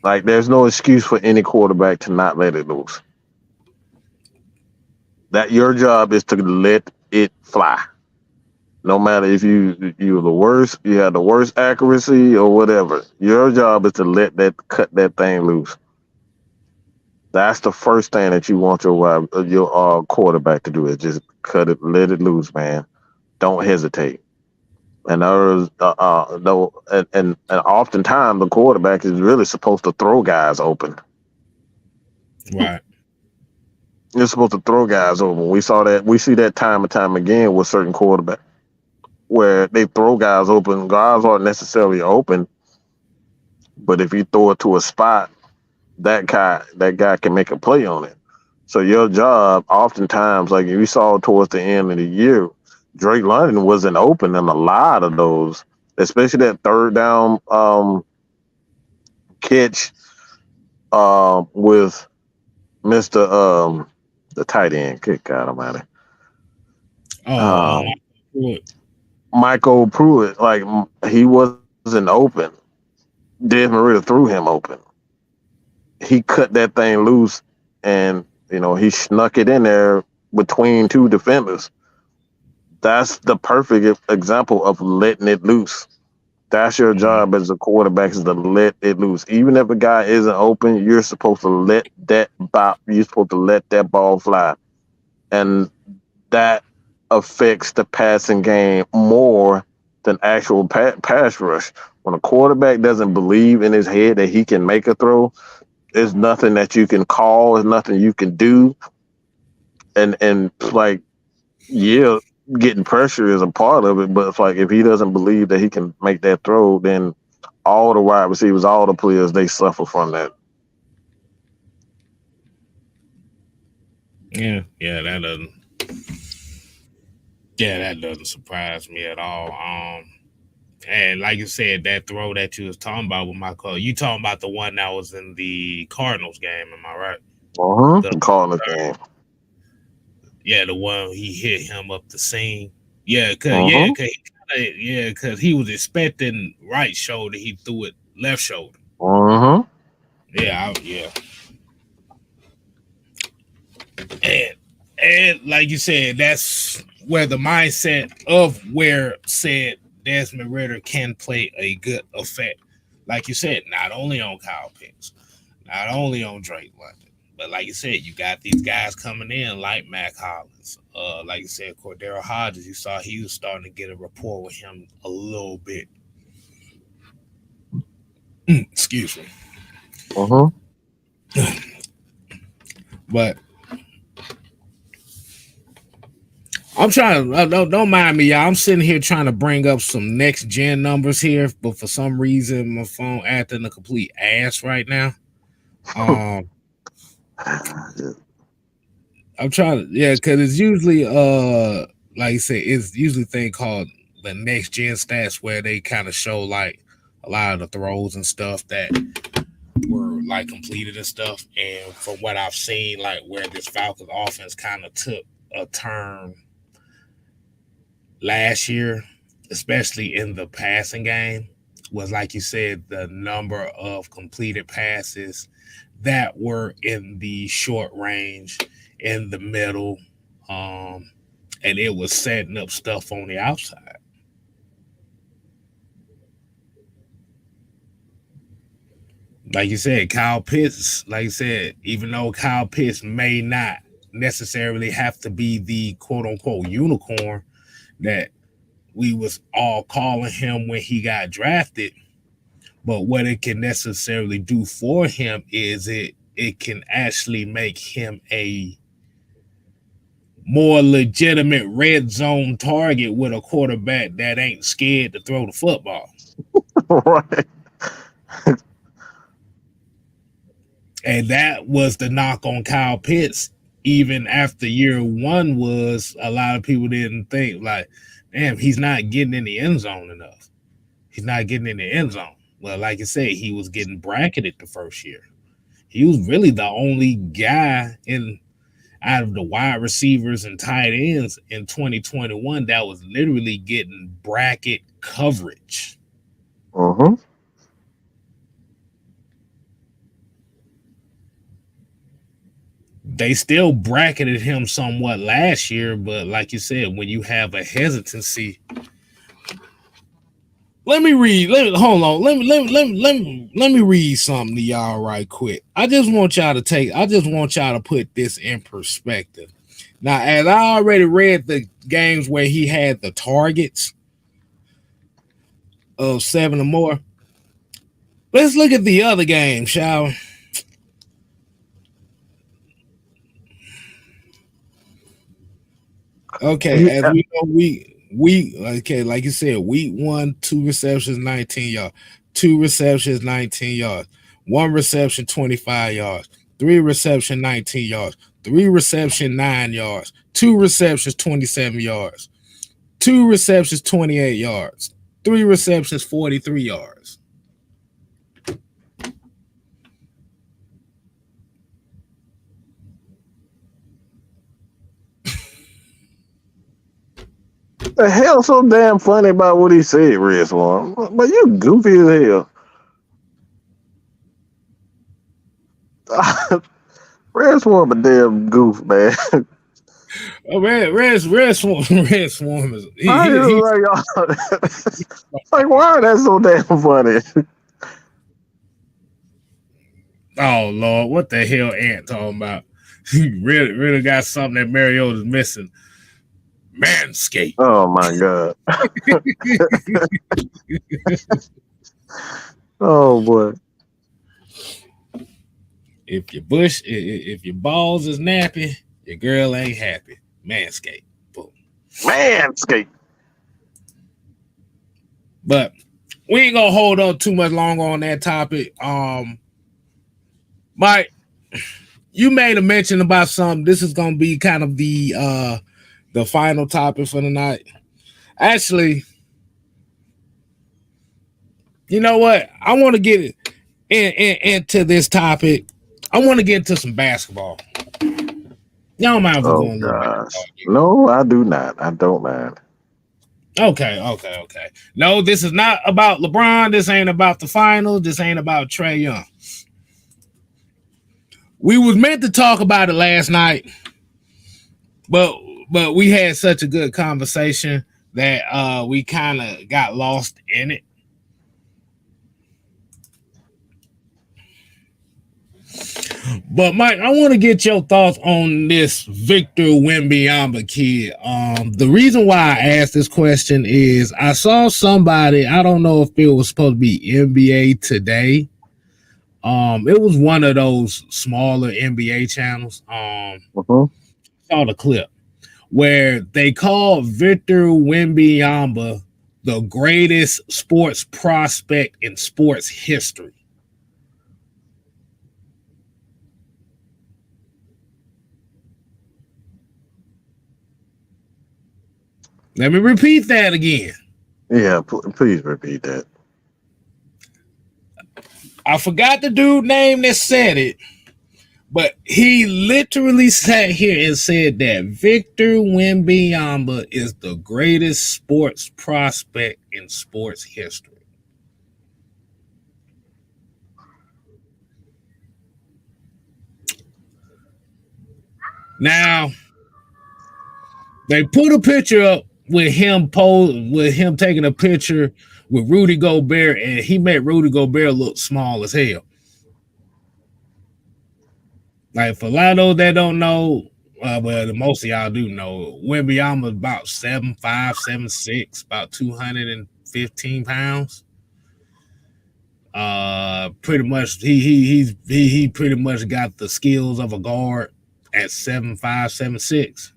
like, there's no excuse for any quarterback to not let it loose. That your job is to let it fly. No matter if you're the worst, you have the worst accuracy or whatever. Your job is to cut that thing loose. That's the first thing that you want your quarterback to do, is just cut it, let it loose, man. Don't hesitate. And there's no, and oftentimes the quarterback is really supposed to throw guys open. Right. You're supposed to throw guys open. We see that time and time again with certain quarterbacks, where they throw guys open. Guys aren't necessarily open, but if you throw it to a spot, that guy can make a play on it. So your job, oftentimes, like we saw towards the end of the year, Drake London wasn't open in a lot of those, especially that third down catch with Mr. The tight end. Good God Almighty. Michael Pruitt, like, he wasn't open. Desmond Ridder threw him open. He cut that thing loose, and he snuck it in there between 2 defenders. That's the perfect example of letting it loose. That's your job as a quarterback, is to let it loose. Even if a guy isn't open, you're supposed to let that ball fly, and that affects the passing game more than actual pass rush. When a quarterback doesn't believe in his head that he can make a throw, there's nothing that you can call, there's nothing you can do. And like, yeah, getting pressure is a part of it, but it's like if he doesn't believe that he can make that throw, then all the wide receivers, all the players, they suffer from that. Yeah, that doesn't. Yeah, that doesn't surprise me at all. And like you said, that throw that you was talking about with my call, you talking about the one that was in the Cardinals game, am I right? The, Calling the game. yeah, the one he hit him up the seam. Yeah, cause Uh-huh. cause he was expecting right shoulder, he threw it left shoulder. Uh-huh. Yeah. And like you said, that's where the mindset of where said Desmond Ritter can play a good effect. Like you said, not only on Kyle Pitts, not only on Drake London, but like you said, you got these guys coming in like Mac Hollins. Like you said, Cordero Hodges, you saw he was starting to get a rapport with him a little bit. Excuse me. Uh-huh. But I'm trying to don't mind me, y'all. I'm sitting here trying to bring up some next gen numbers here, but for some reason my phone acting a complete ass right now. I'm trying to because it's usually like I said, it's usually a thing called the next gen stats where they kind of show like a lot of the throws and stuff that were like completed and stuff. And from what I've seen, like where this Falcons offense kind of took a turn last year, especially in the passing game, was like you said, the number of completed passes that were in the short range, in the middle, and it was setting up stuff on the outside. Like you said, Kyle Pitts, like you said, even though Kyle Pitts may not necessarily have to be the quote unquote unicorn that we was all calling him when he got drafted, but what it can necessarily do for him is it can actually make him a more legitimate red zone target with a quarterback that ain't scared to throw the football. Right. And that was the knock on Kyle Pitts. Even after year one was, a lot of people didn't think like, damn, he's not getting in the end zone enough. He's not getting in the end zone. Well, like I said, he was getting bracketed the first year. He was really the only guy in out of the wide receivers and tight ends in 2021 that was literally getting bracket coverage. Uh-huh. They still bracketed him somewhat last year, but like you said, when you have a hesitancy, let me read something to y'all right quick. I just want y'all to put this in perspective. Now, as I already read the games where he had the targets of 7 or more, let's look at the other game, shall we? Okay, as we know, okay, like you said, week 1, 2 receptions, 19 yards, 2 receptions, 19 yards, 1 reception, 25 yards, 3 reception, 19 yards, 3 reception, 9 yards, 2 receptions, 27 yards, 2 receptions, 28 yards, 3 receptions, 43 yards. The hell so damn funny about what he said, Red Swan? But you goofy as hell. Red Swan a damn goof, man. Oh, Red Swarm, Red Swarm is like, why that's so damn funny? Oh Lord, what the hell Ant talking about? He really got something that Mariota's missing. Manscaped. Oh my god. Oh boy. If your balls is nappy, your girl ain't happy. Manscaped. Boom. Manscaped. But we ain't gonna hold on too much longer on that topic. Mike, you made a mention about something. This is gonna be kind of the final topic for the night. Actually, you know what? I want to get into this topic. I want to get into some basketball. Y'all mind if we go Oh a little basketball? gosh. No, I do not. I don't mind. Okay. No, this is not about LeBron. This ain't about the finals. This ain't about Trae Young. We was meant to talk about it last night, but we had such a good conversation that we kind of got lost in it. But Mike, I want to get your thoughts on this Victor Wembanyama kid. The reason why I asked this question is I saw somebody, I don't know if it was supposed to be NBA Today. It was one of those smaller NBA channels. Saw the clip where they called Victor Wembanyama the greatest sports prospect in sports history. Let me repeat that again. Yeah, please repeat that. I forgot the dude name that said it, but he literally sat here and said that Victor Wembanyama is the greatest sports prospect in sports history. Now, they put a picture up with him taking a picture with Rudy Gobert, and he made Rudy Gobert look small as hell. Like, for a lot of those that don't know, well, most of y'all do know, Wembanyama is about 7'5", 7'6", about 215 pounds. Pretty much he pretty much got the skills of a guard at 7'5", 7'6".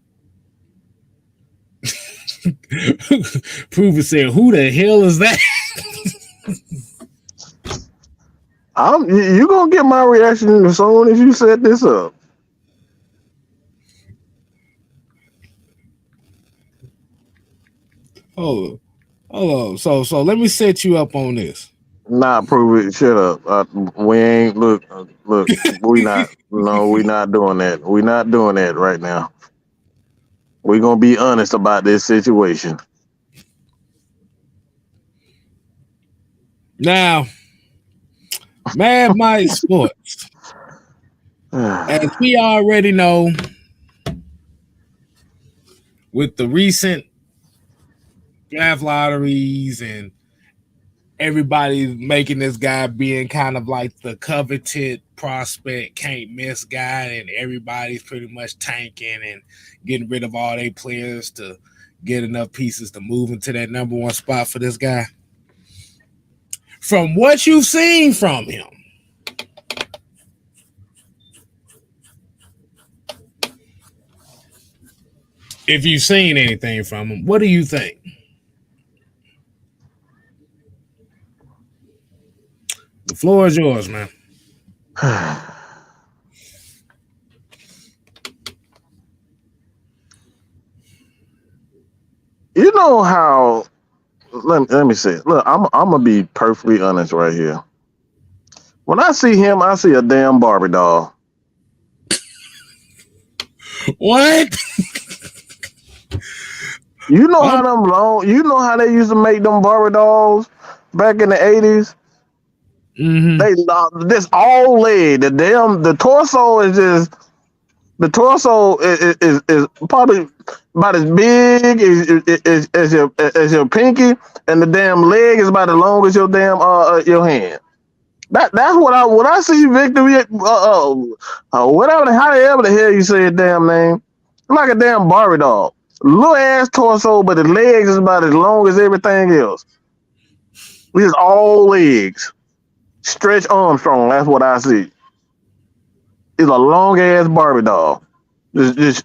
Proven said, "Who the hell is that?" You gonna get my reaction as soon as you set this up. Hold on. So let me set you up on this. Nah, prove it. Shut up. We ain't look. We not. No, we not doing that. We not doing that right now. We gonna be honest about this situation. Now, Mad Mike Sports, as we already know, with the recent draft lotteries and everybody making this guy being kind of like the coveted prospect, can't miss guy, and everybody's pretty much tanking and getting rid of all their players to get enough pieces to move into that number one spot for this guy. From what you've seen from him, if you've seen anything from him, what do you think? The floor is yours, man. You know how? Let me say it. Look, I'm gonna be perfectly honest right here. When I see him, I see a damn Barbie doll. What? You know how them long? You know how they used to make them Barbie dolls back in the 80s? Mm-hmm. They this all leg. The torso is just the torso is probably about as big as your pinky, and the damn leg is about as long as your damn your hand. That's what I see Victor whatever however the hell you say his damn name, like a damn Barbie doll. Little ass torso, but the legs is about as long as everything else. It's all legs. Stretch Armstrong, that's what I see. It's a long ass Barbie doll. Just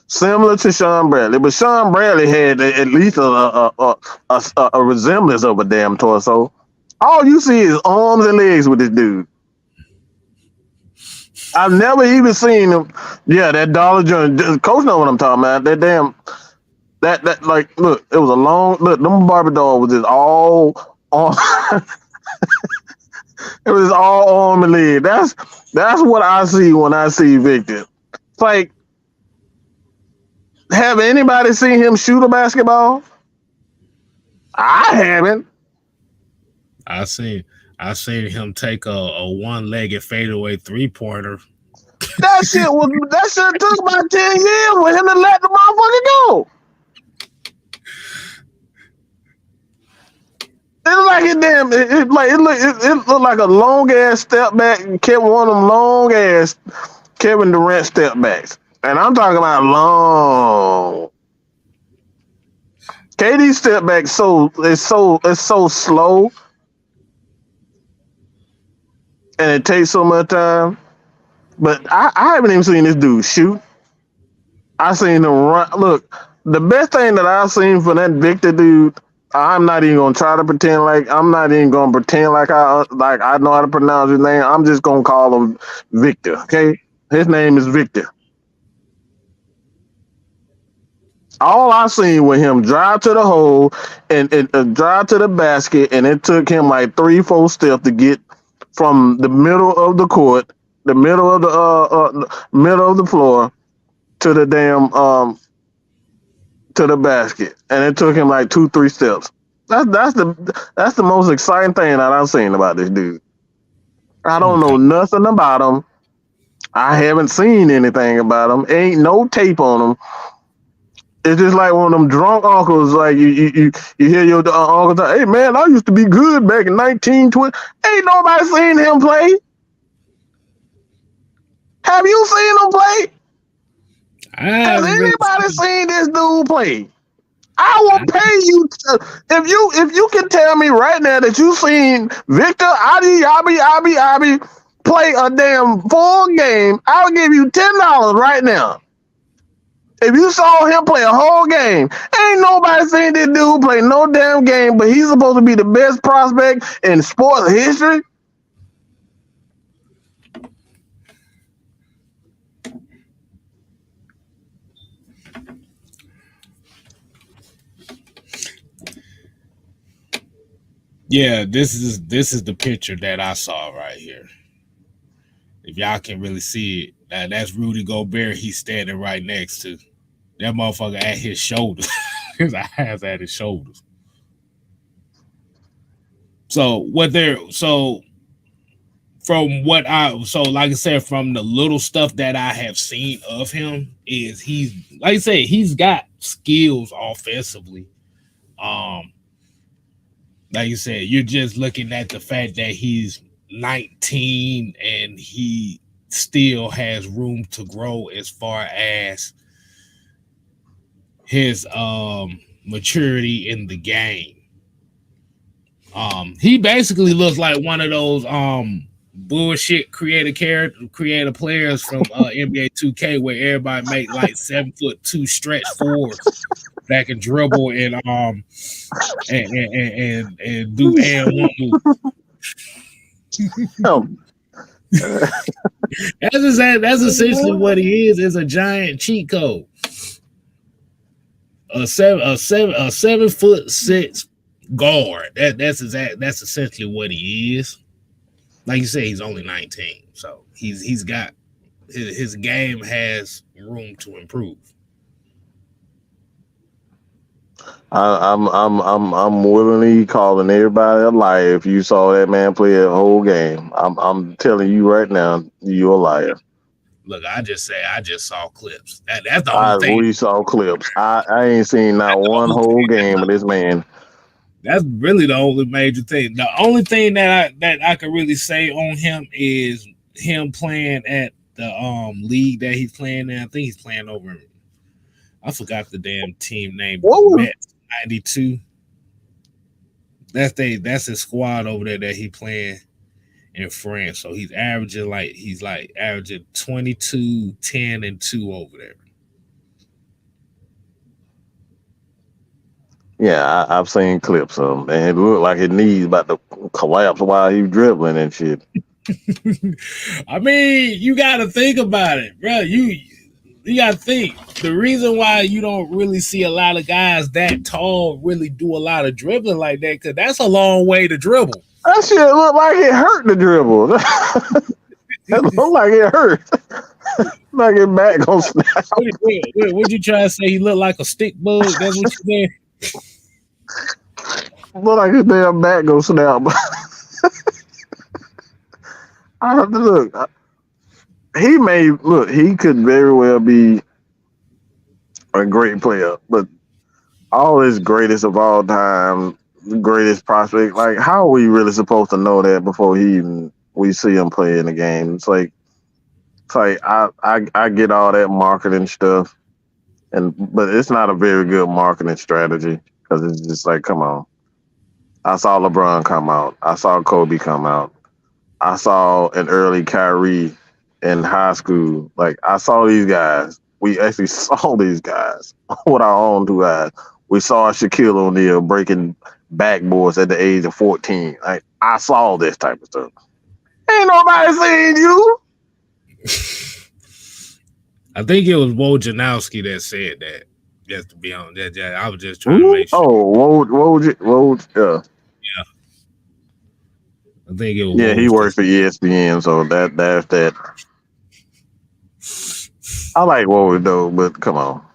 similar to Sean Bradley, but Sean Bradley had at least a resemblance of a damn torso. All you see is arms and legs with this dude. I've never even seen him. Yeah, that Dollar General. Coach know what I'm talking about. That damn. That like look, it was a long look. Them Barbie doll was just all on. It was all arm and leg. That's what I see when I see Victor. It's like, have anybody seen him shoot a basketball? I haven't. I seen him take a one-legged fadeaway 3-pointer. That shit took about 10 years for him to let the motherfucker go. It looked like it looked like a long ass step back and kept one of them long ass Kevin Durant step backs. And I'm talking about long. KD step back it's so slow. And it takes so much time. But I haven't even seen this dude shoot. I seen him run. Look, the best thing that I've seen for that Victor dude, I'm not even gonna try to pretend like I know how to pronounce his name. I'm just gonna call him Victor. Okay, his name is Victor. All I seen was him drive to the hole and drive to the basket, and it took him like 3-4 steps to get from the middle of the court, the middle of the floor to the damn to the basket, and it took him like 2-3 steps. That's the most exciting thing that I've seen about this dude. I don't know nothing about him. I haven't seen anything about him. Ain't no tape on him. It's just like one of them drunk uncles. Like you hear your uncle say, "Hey man, I used to be good back in 1920." Ain't nobody seen him play. Have you seen him play? Has anybody seen this dude play? I will pay you if you can tell me right now that you seen Victor Abi play a damn full game. I'll give you $10 right now. If you saw him play a whole game, ain't nobody seen this dude play no damn game, but he's supposed to be the best prospect in sports history. Yeah, this is the picture that I saw right here. If y'all can really see it, that's Rudy Gobert. He's standing right next to that motherfucker at his shoulders. His eyes at his shoulders. Like I said, from the little stuff that I have seen of him, is he's like I say, he's got skills offensively. Like you said, you're just looking at the fact that he's 19 and he still has room to grow as far as his maturity in the game. He basically looks like one of those bullshit creator players from NBA 2K where everybody make like 7'2" stretch fours that can dribble and do and one move. That's essentially what he is a giant cheat code. A 7'6" guard. That's essentially what he is. Like you said, he's only 19, so he's got his game has room to improve. I'm willingly calling everybody a liar if you saw that man play a whole game. I'm telling you right now, you're a liar. Look, I just saw clips. That's the only thing. We saw clips. I ain't seen not one whole game of this man. That's really the only major thing. The only thing that I can really say on him is him playing at the league that he's playing in. I think he's playing over. I forgot the damn team name. Mets 92. That's his squad over there that he playing. in France. So he's averaging 22, 10, and 2 over there. Yeah, I've seen clips of him, and it looked like his knees about to collapse while he dribbling and shit. I mean, you got to think about it, bro. You got to think the reason why you don't really see a lot of guys that tall really do a lot of dribbling like that, because that's a long way to dribble. That shit looked like it hurt to dribble. It looked like it hurt. Like his back gonna snap. What'd you try to say? He looked like a stick bug? That's what you said? Look like his damn back gonna snap. I have to look. He could very well be a great player, but all his greatest of all time, greatest prospect, like how are we really supposed to know that before we see him play in the game? It's like I get all that marketing stuff, but it's not a very good marketing strategy because it's just like, come on. I saw LeBron come out. I saw Kobe come out. I saw an early Kyrie in high school. Like I saw these guys. We actually saw these guys with our own two eyes. We saw Shaquille O'Neal breaking backboards at the age of 14. Like I saw this type of stuff. Ain't nobody seen you. I think it was Wojnarowski that said that. Just to be honest, I was just trying to make sure. Oh, Woj, yeah. I think it was. Yeah, he works for ESPN, so that's that. I like Woj though, but come on.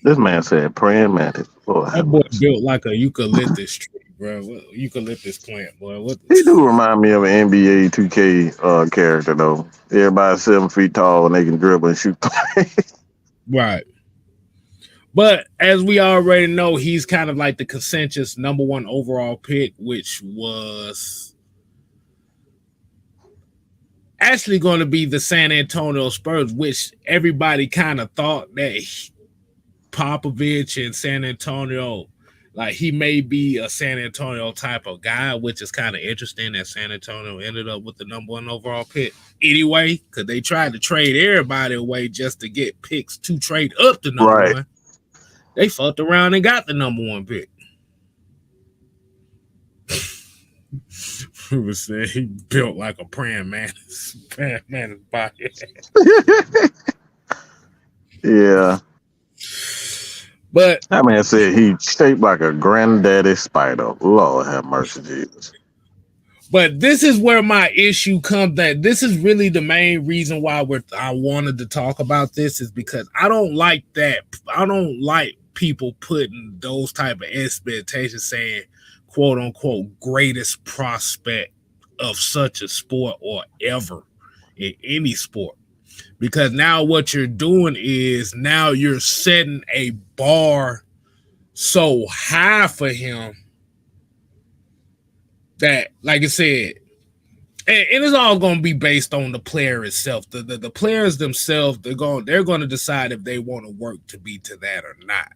This man said praying mantis. That boy built like a eucalyptus tree, bro. Eucalyptus plant, boy. He do remind me of an NBA 2K character though. Everybody's 7 feet tall and they can dribble and shoot. Right. But as we already know, he's kind of like the consensus number 1 overall pick, which was actually going to be the San Antonio Spurs, which everybody kind of thought that Popovich in San Antonio, like he may be a San Antonio type of guy, which is kind of interesting that San Antonio ended up with the number 1 overall pick anyway, because they tried to trade everybody away just to get picks to trade up to number 1. They fucked around and got the number 1 pick. Who was saying he built like a praying mantis body. Yeah. But that man said he shaped like a granddaddy spider. Lord have mercy, Jesus. But this is where my issue comes. That this is really the main reason why I wanted to talk about this, is because I don't like that. I don't like people putting those type of expectations, saying quote unquote greatest prospect of such a sport or ever in any sport. Because now what you're doing is now you're setting a bar so high for him that, like I said, and it's all going to be based on the player itself. The players themselves, they're going to decide if they want to work to be to that or not.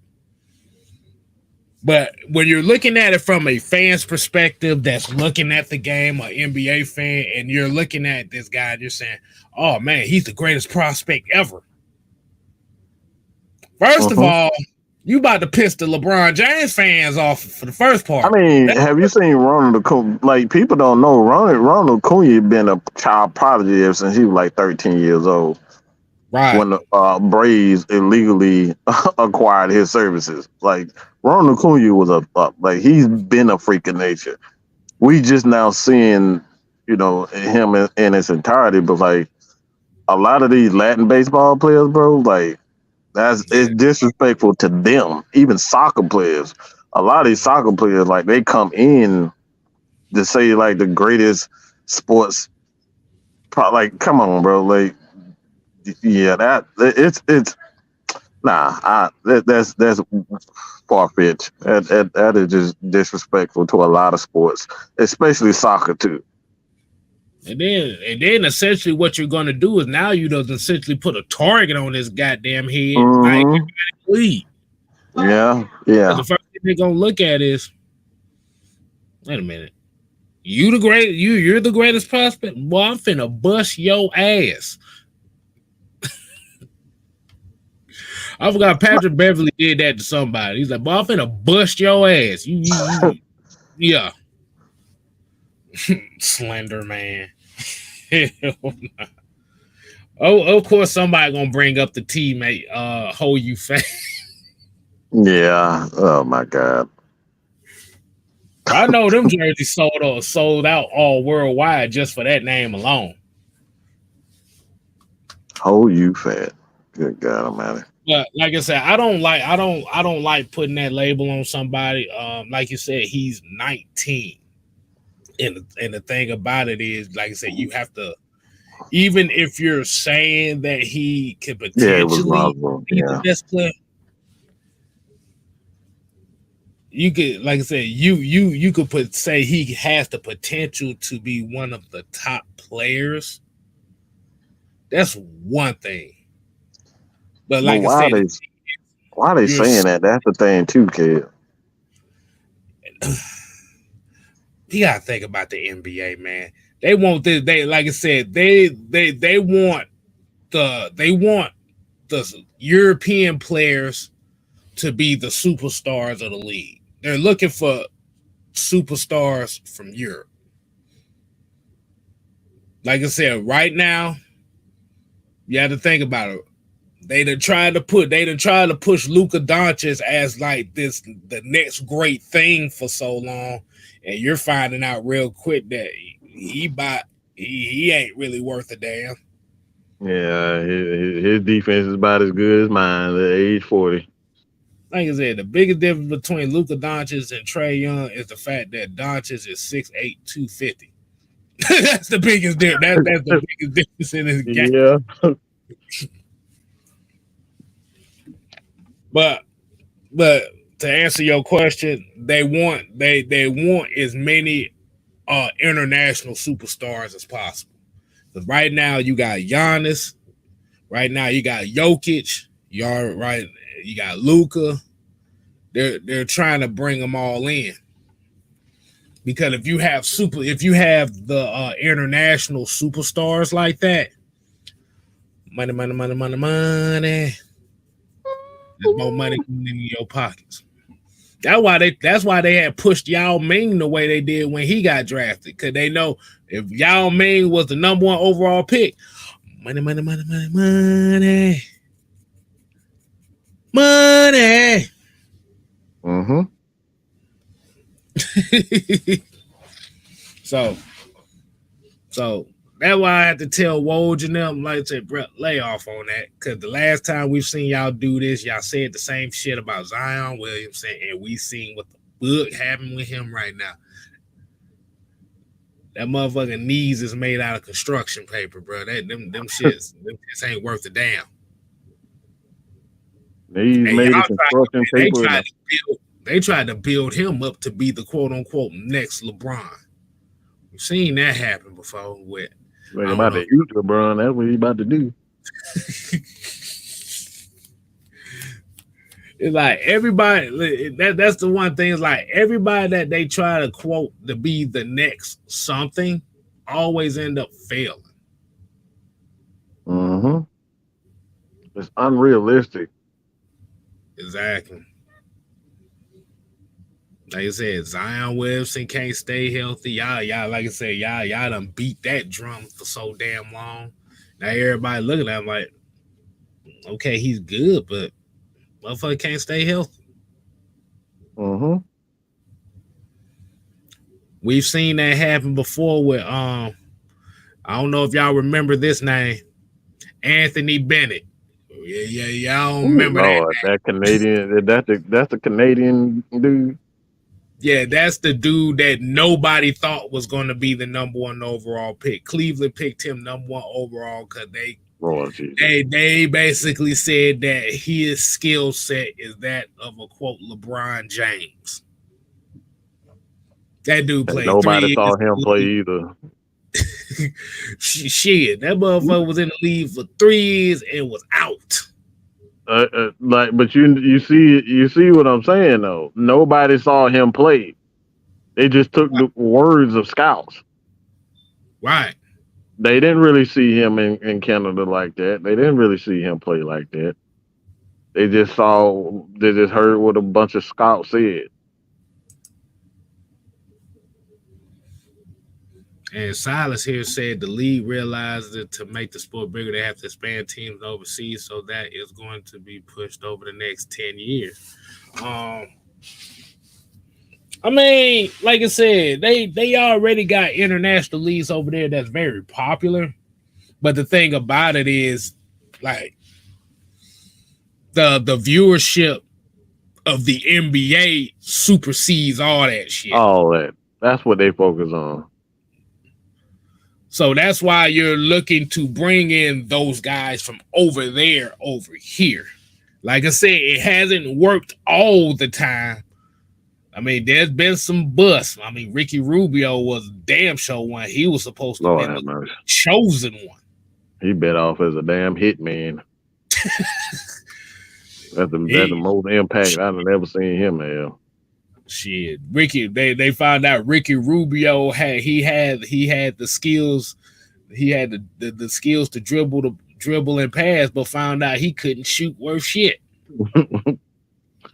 But when you're looking at it from a fan's perspective that's looking at the game, an NBA fan, and you're looking at this guy and you're saying, oh, man, he's the greatest prospect ever. First of all, you about to piss the LeBron James fans off for the first part. I mean, have you seen Ronald Acuna? Like, people don't know Ronald Acuna been a child prodigy ever since he was like 13 years old. Right. When the Braves illegally acquired his services. Like, Ronald Acuna was like, he's been a freak of nature. We just now seeing, him in its entirety, but like a lot of these Latin baseball players, bro, like it's disrespectful to them. Even soccer players. A lot of these soccer players, like they come in to say like the greatest sports. Like, come on, bro. Like, yeah, that's far-fetched. That is just disrespectful to a lot of sports, especially soccer too. And then essentially what you're gonna do is now you just essentially put a target on this goddamn head, like everybody leave. Yeah. The first thing they're gonna look at is, Wait a minute. You're the greatest prospect. Boy, I'm finna bust your ass. I forgot Patrick Beverly did that to somebody. He's like, boy, I'm finna bust your ass. Yeah. Slender man. Oh, of course somebody gonna bring up the teammate, Ho You Fat. Yeah. Oh my God. I know them jerseys sold out all worldwide just for that name alone. Oh, you fat. Good God Almighty. But like I said, I don't like putting that label on somebody. Like you said, he's 19. And the thing about it is, like I said, you have to, even if you're saying that he could Yeah, it was potentially Roswell. be the Yeah. best player, you could, like I said, you could say he has the potential to be one of the top players. That's one thing. But But like I said, why are they you're saying that? That's the thing too, kid. you gotta think about the NBA, man. They want this. They like I said, they want the European players to be the superstars of the league. They're looking for superstars from Europe. Like I said, right now, you have to think about it. They done tried to push Luka Doncic as like the next great thing for so long, and you're finding out real quick that he ain't really worth a damn. Yeah, his defense is about as good as mine at age 40. Like I said, the biggest difference between Luka Doncic and Trae Young is the fact that Doncic is 6'8", 250. That's the biggest difference. That's the biggest difference in his game. Yeah. But to answer your question, they want as many international superstars as possible. Because right now you got Giannis, right now you got Jokic, you got Luka. They're trying to bring them all in. Because if you have the international superstars like that, money, there's more money coming in your pockets. That's why they had pushed Yao Ming the way they did when he got drafted. Because they know if Yao Ming was the number one overall pick, money. Mm-hmm. So that's why I had to tell Woj and them, like I said, bro, lay off on that. Because the last time we've seen y'all do this, y'all said the same shit about Zion Williamson, and we seen what the fuck happened with him right now. That motherfucking knees is made out of construction paper, bro. Them shits ain't worth a damn. He's And made y'all of construction paper. they tried to build him up to be the quote unquote next LeBron. We've seen that happen before with Like about to use LeBron. That's what he's about to do. It's like everybody that's the one thing, is like everybody that they try to quote to be the next something always end up failing. Mm-hmm. It's unrealistic. Exactly. Like I said, Zion Williamson can't stay healthy. Y'all, like I said, y'all done beat that drum for so damn long. Now everybody looking at him like, okay, he's good, but motherfucker can't stay healthy. Mm-hmm. We've seen that happen before with I don't know if y'all remember this name, Anthony Bennett. Yeah, y'all don't remember Lord, that Canadian, that's the Canadian dude. Yeah, that's the dude that nobody thought was going to be the number one overall pick. Cleveland picked him number one overall because they basically said that his skill set is that of a quote LeBron James. That dude played Nobody 3 saw years. him play either. Shit, that motherfucker was in the league for 3 years and was out. But you see what I'm saying though. Nobody saw him play. They just took the words of scouts. Right. They didn't really see him in Canada like that. They didn't really see him play like that. They just heard what a bunch of scouts said. And Silas here said the league realized that to make the sport bigger, they have to expand teams overseas. So that is going to be pushed over the next 10 years. I mean, like I said, they already got international leagues over there that's very popular. But the thing about it is, like, the viewership of the NBA supersedes all that shit. All that. That's what they focus on. So that's why you're looking to bring in those guys from over there over here. Like I said, it hasn't worked all the time. I mean, there's been some busts. I mean, Ricky Rubio was a damn show one. He was supposed to be the chosen one. He bit off as a damn hitman. That's the most impact I've ever seen him have. Shit, Ricky. They found out Ricky Rubio had the skills. He had the skills to dribble and pass, but found out he couldn't shoot worth shit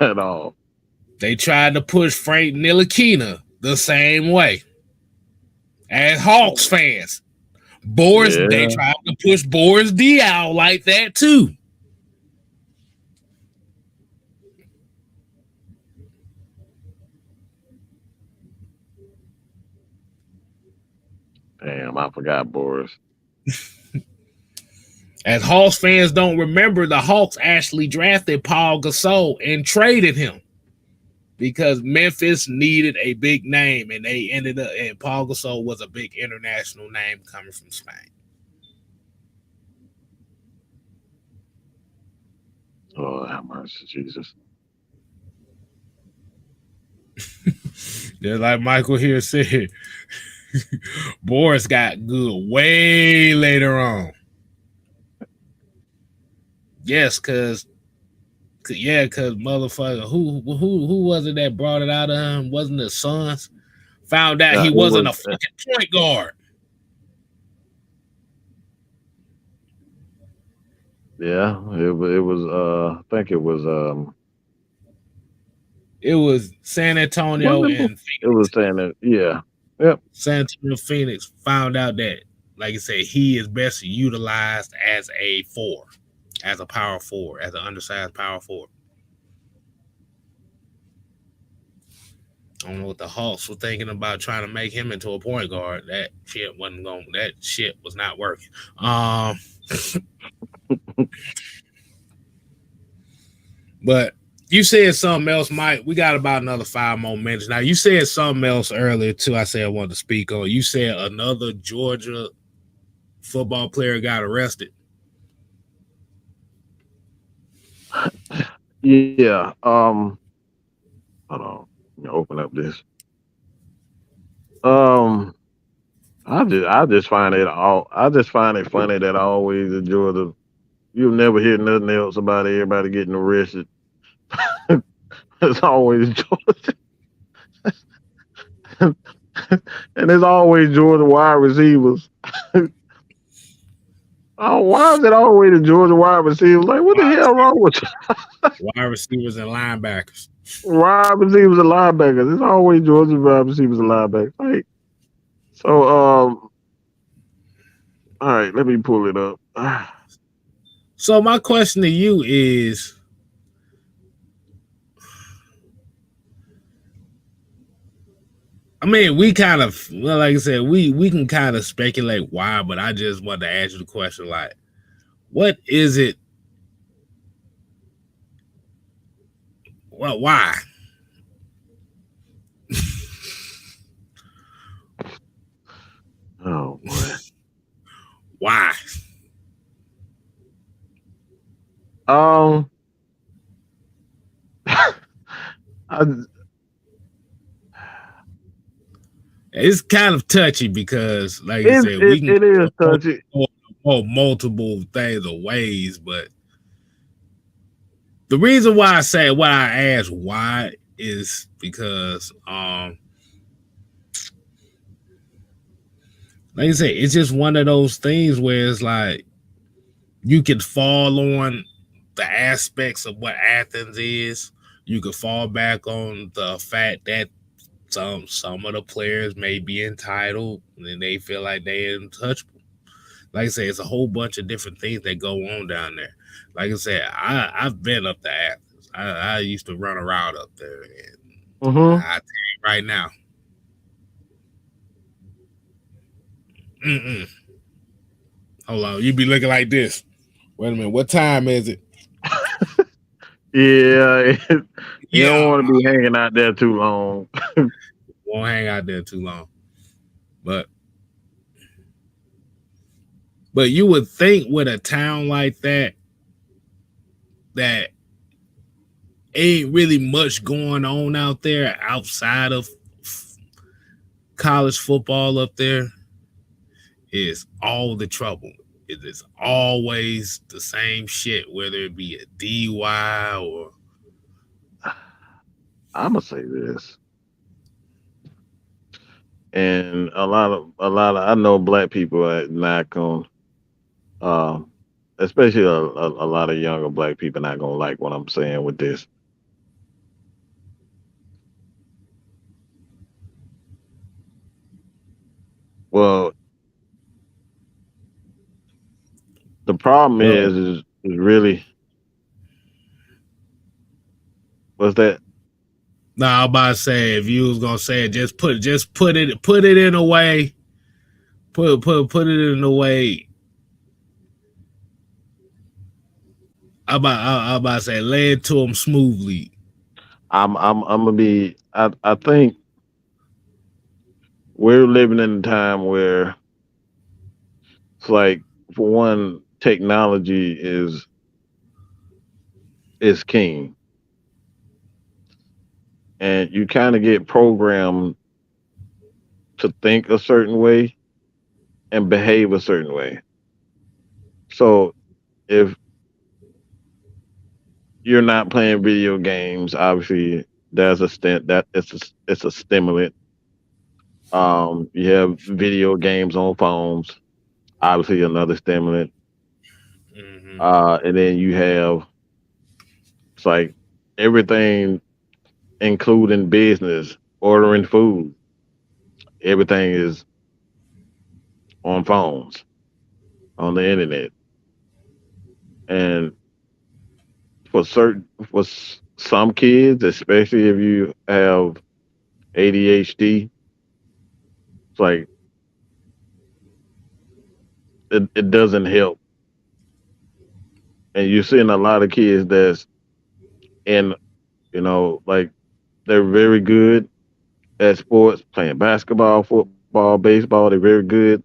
at all. They tried to push Frank Ntilikina the same way as Hawks fans. They tried to push Boris Diaw like that too. Damn, I forgot Boris. As Hawks fans don't remember, the Hawks actually drafted Paul Gasol and traded him because Memphis needed a big name, and they ended up. And Paul Gasol was a big international name coming from Spain. Oh, how much, Jesus! Just like Michael here said, Boris got good way later on. Yes, cause motherfucker, who was it that brought it out of him? Wasn't the Suns? Found out he wasn't a fucking point guard. Yeah, it was. I think it was. It was San Antonio and Phoenix. It was saying that. Yeah. Yep. San Antonio Phoenix found out that, like I said, he is best utilized as a four, as a power forward, as an undersized power forward. I don't know what the Hawks were thinking about trying to make him into a point guard. That shit wasn't going. That shit was not working. But you said something else, Mike. We got about another 5 more minutes. Now, you said something else earlier, too. I said I wanted to speak on. You said another Georgia football player got arrested. Yeah. Hold on. Let me open up this. I just find it funny that I always enjoy you'll never hear nothing else about everybody getting arrested. It's always Georgia. And it's always Georgia wide receivers. Oh, why is it always the Georgia wide receivers? Like, what the hell wrong with you? Wide receivers and linebackers. Wide receivers and linebackers. It's always Georgia wide receivers and linebackers. Right? So, all right, let me pull it up. So my question to you is, I mean, we kind of, well, like I said, we can kind of speculate why, but I just want to ask you the question, like, what is it? Well, why? Oh boy. Why? It's kind of touchy because, like I said, it is touchy. Multiple things or ways, but the reason why I ask why is because like I said, it's just one of those things where it's like you could fall on the aspects of what Athens is. You could fall back on the fact that some of the players may be entitled and they feel like they're untouchable. Like I said, it's a whole bunch of different things that go on down there. Like I said, I've been up to Athens. I used to run around up there, and Mm-hmm. I tell you right now, mm-mm. Hold on, you be looking like this. Wait a minute, what time is it? Yeah, you don't Yeah, want to be hanging out there too long. won't hang out there too long. But you would think with a town like that ain't really much going on out there outside of college football up there is all the trouble. It is always the same shit, whether it be a DUI or I'm gonna say this, and I know black people at NACON, um, especially a lot of younger black people not gonna like what I'm saying with this. Well, the problem well. is really was that Nah, I'm about to say if you was gonna say it, just put it in a way, put it in a way. I'm about to say lay it to them smoothly. I'm gonna be. I think we're living in a time where it's like, for one, technology is king, and you kind of get programmed to think a certain way and behave a certain way. So if you're not playing video games, obviously there's a stent that it's a stimulant. You have video games on phones, obviously another stimulant. Mm-hmm. And then you have, it's like everything, including business, ordering food, everything is on phones, on the internet. And some kids, especially if you have ADHD, it's like it doesn't help. And you're seeing a lot of kids that's in, like, they're very good at sports, playing basketball, football, baseball. They're very good,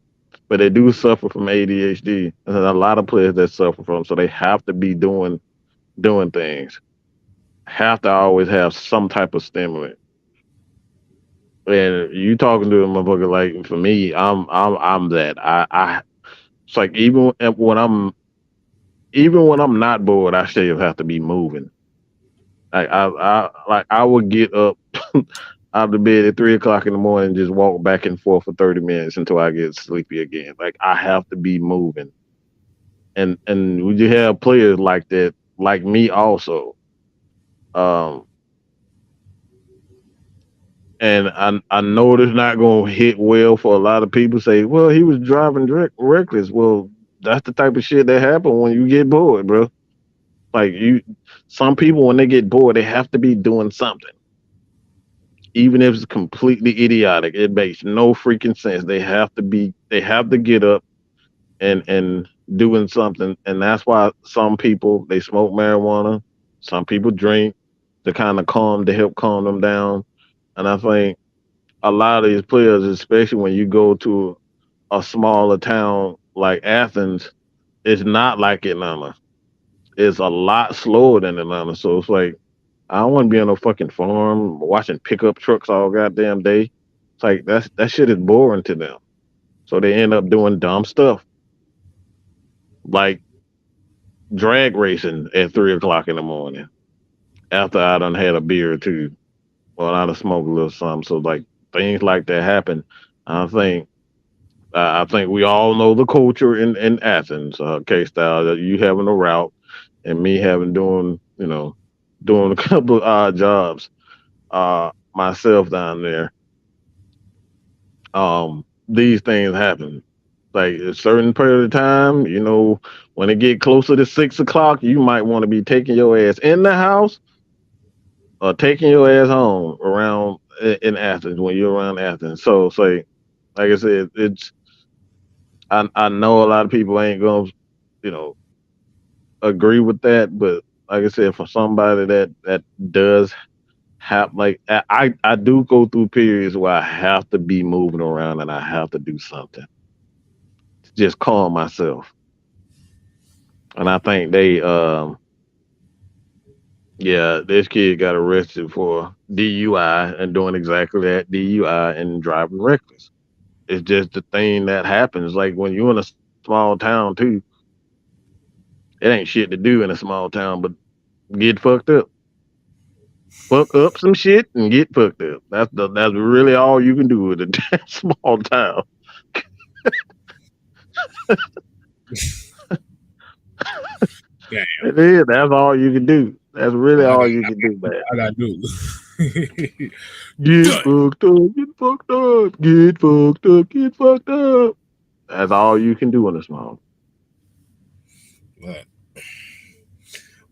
but they do suffer from ADHD. And there's a lot of players that suffer from, so they have to be doing things. Have to always have some type of stimulant. And you talking to a motherfucker, like, for me, I'm that. It's like, even when I'm not bored, I still have to be moving. I would get up out of bed at 3 o'clock in the morning and just walk back and forth for 30 minutes until I get sleepy again. Like, I have to be moving. And when you have players like that, like me also, um, and I know it's not going to hit well for a lot of people. Say, well, he was driving reckless. Well, that's the type of shit that happen when you get bored, bro. Like, some people, when they get bored, they have to be doing something, even if it's completely idiotic. It makes no freaking sense. They have to get up and doing something, and that's why some people, they smoke marijuana. Some people drink to kind of help calm them down. And I think a lot of these players, especially when you go to a smaller town like Athens, it's not like Atlanta. It's a lot slower than Atlanta. So it's like, I don't want to be on a fucking farm watching pickup trucks all goddamn day. It's like, that shit is boring to them. So they end up doing dumb stuff like drag racing at 3 o'clock in the morning after I done had a beer or two, or I done smoked a little something. So, like, things like that happen. I think I think we all know the culture in Athens, K Style, that you having a route and me having doing a couple of odd jobs myself down there. These things happen. Like a certain period of time, when it get closer to 6 o'clock, you might want to be taking your ass in the house or taking your ass home around in Athens when you're around Athens. So, say, like I said, I know a lot of people ain't gonna, you know, agree with that, but like I said, for somebody that does have like I do go through periods where I have to be moving around and I have to do something to just calm myself. And I think yeah, this kid got arrested for DUI and doing exactly that, DUI and driving reckless. It's just the thing that happens. Like when you're in a small town too, it ain't shit to do in a small town, but get fucked up. Fuck up some shit and get fucked up. That's really all you can do with a damn small town. Damn. It is. That's all you can do. That's really Well, all you can do, man. I got do. Get Damn. fucked up, get fucked up, get fucked up, get fucked up. That's all you can do in a small. But,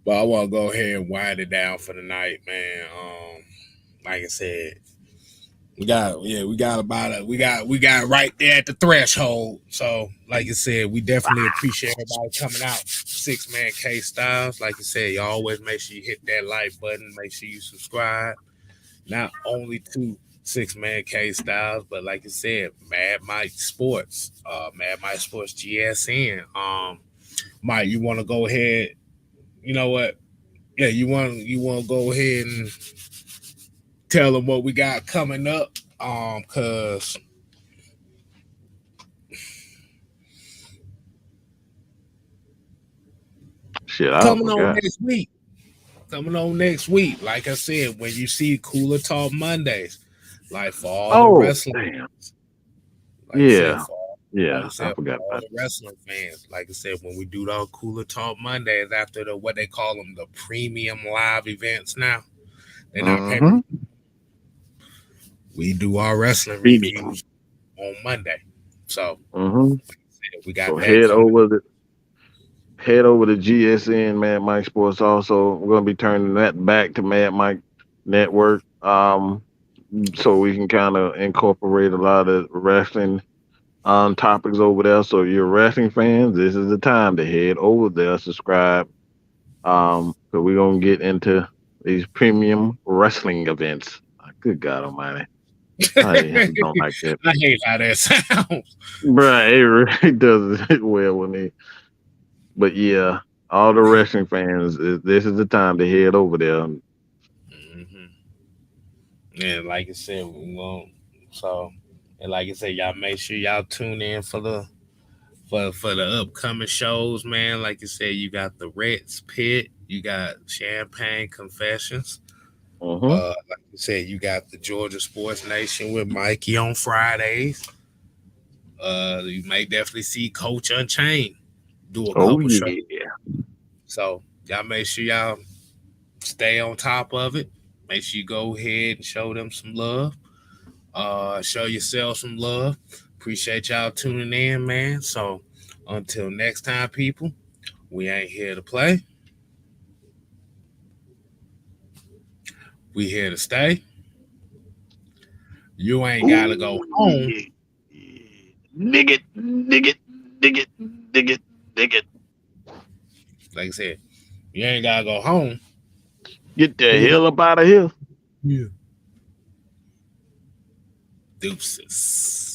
but I want to go ahead and wind it down for the night, man. Like I said, we got right there at the threshold. So, like you said, we definitely appreciate everybody coming out. 6 Man K Styles. Like you said, you always make sure you hit that like button. Make sure you subscribe. Not only to 6 Man K Styles, but like you said, Mad Mike Sports GSN. Mike, you want to go ahead? You know what? Yeah, you want to go ahead and tell them what we got coming up. Cause Shit, I coming on forgot. next week. Coming on next week. Like I said, when you see Cooler Talk Mondays, like for all the Oh, wrestling, damn. like I said, Yeah, like I yeah, I said, forgot for all about the wrestling fans, like I said, when we do the Cooler Talk Mondays after the what they call them, the premium live events now, they're that. not pay per. Mm-hmm. We do our wrestling Premium. reviews on Monday, so Mm-hmm. we So got that coming. head over to GSN Mad Mike Sports. Also, we're gonna be turning that back to Mad Mike Network. So we can kind of incorporate a lot of wrestling topics over there. So if you're wrestling fans, this is the time to head over there, subscribe. So we're gonna get into these premium wrestling events. Good God Almighty, I don't like that, I hate how that sounds. bruh. It really does it well with me. But yeah, all the wrestling fans, this is the time to head over there. Hmm. And like I said, we going so and like I said, y'all make sure y'all tune in for the upcoming shows, man. Like you said, you got the Reds Pit, you got Champagne Confessions. Hmm. Like you said, you got the Georgia Sports Nation with Mikey on Fridays. You may definitely see Coach Unchained do a Oh couple shows. yeah. So y'all make sure y'all stay on top of it. Make sure you go ahead and show them some love. Show yourself some love. Appreciate y'all tuning in, man. So until next time, people, we ain't here to play. We here to stay. You ain't gotta go Oh home. yeah. Dig it, dig it, dig it, dig it, dig it. Like I said, you ain't gotta go home. Get the hell up out of here. Yeah. Deuces.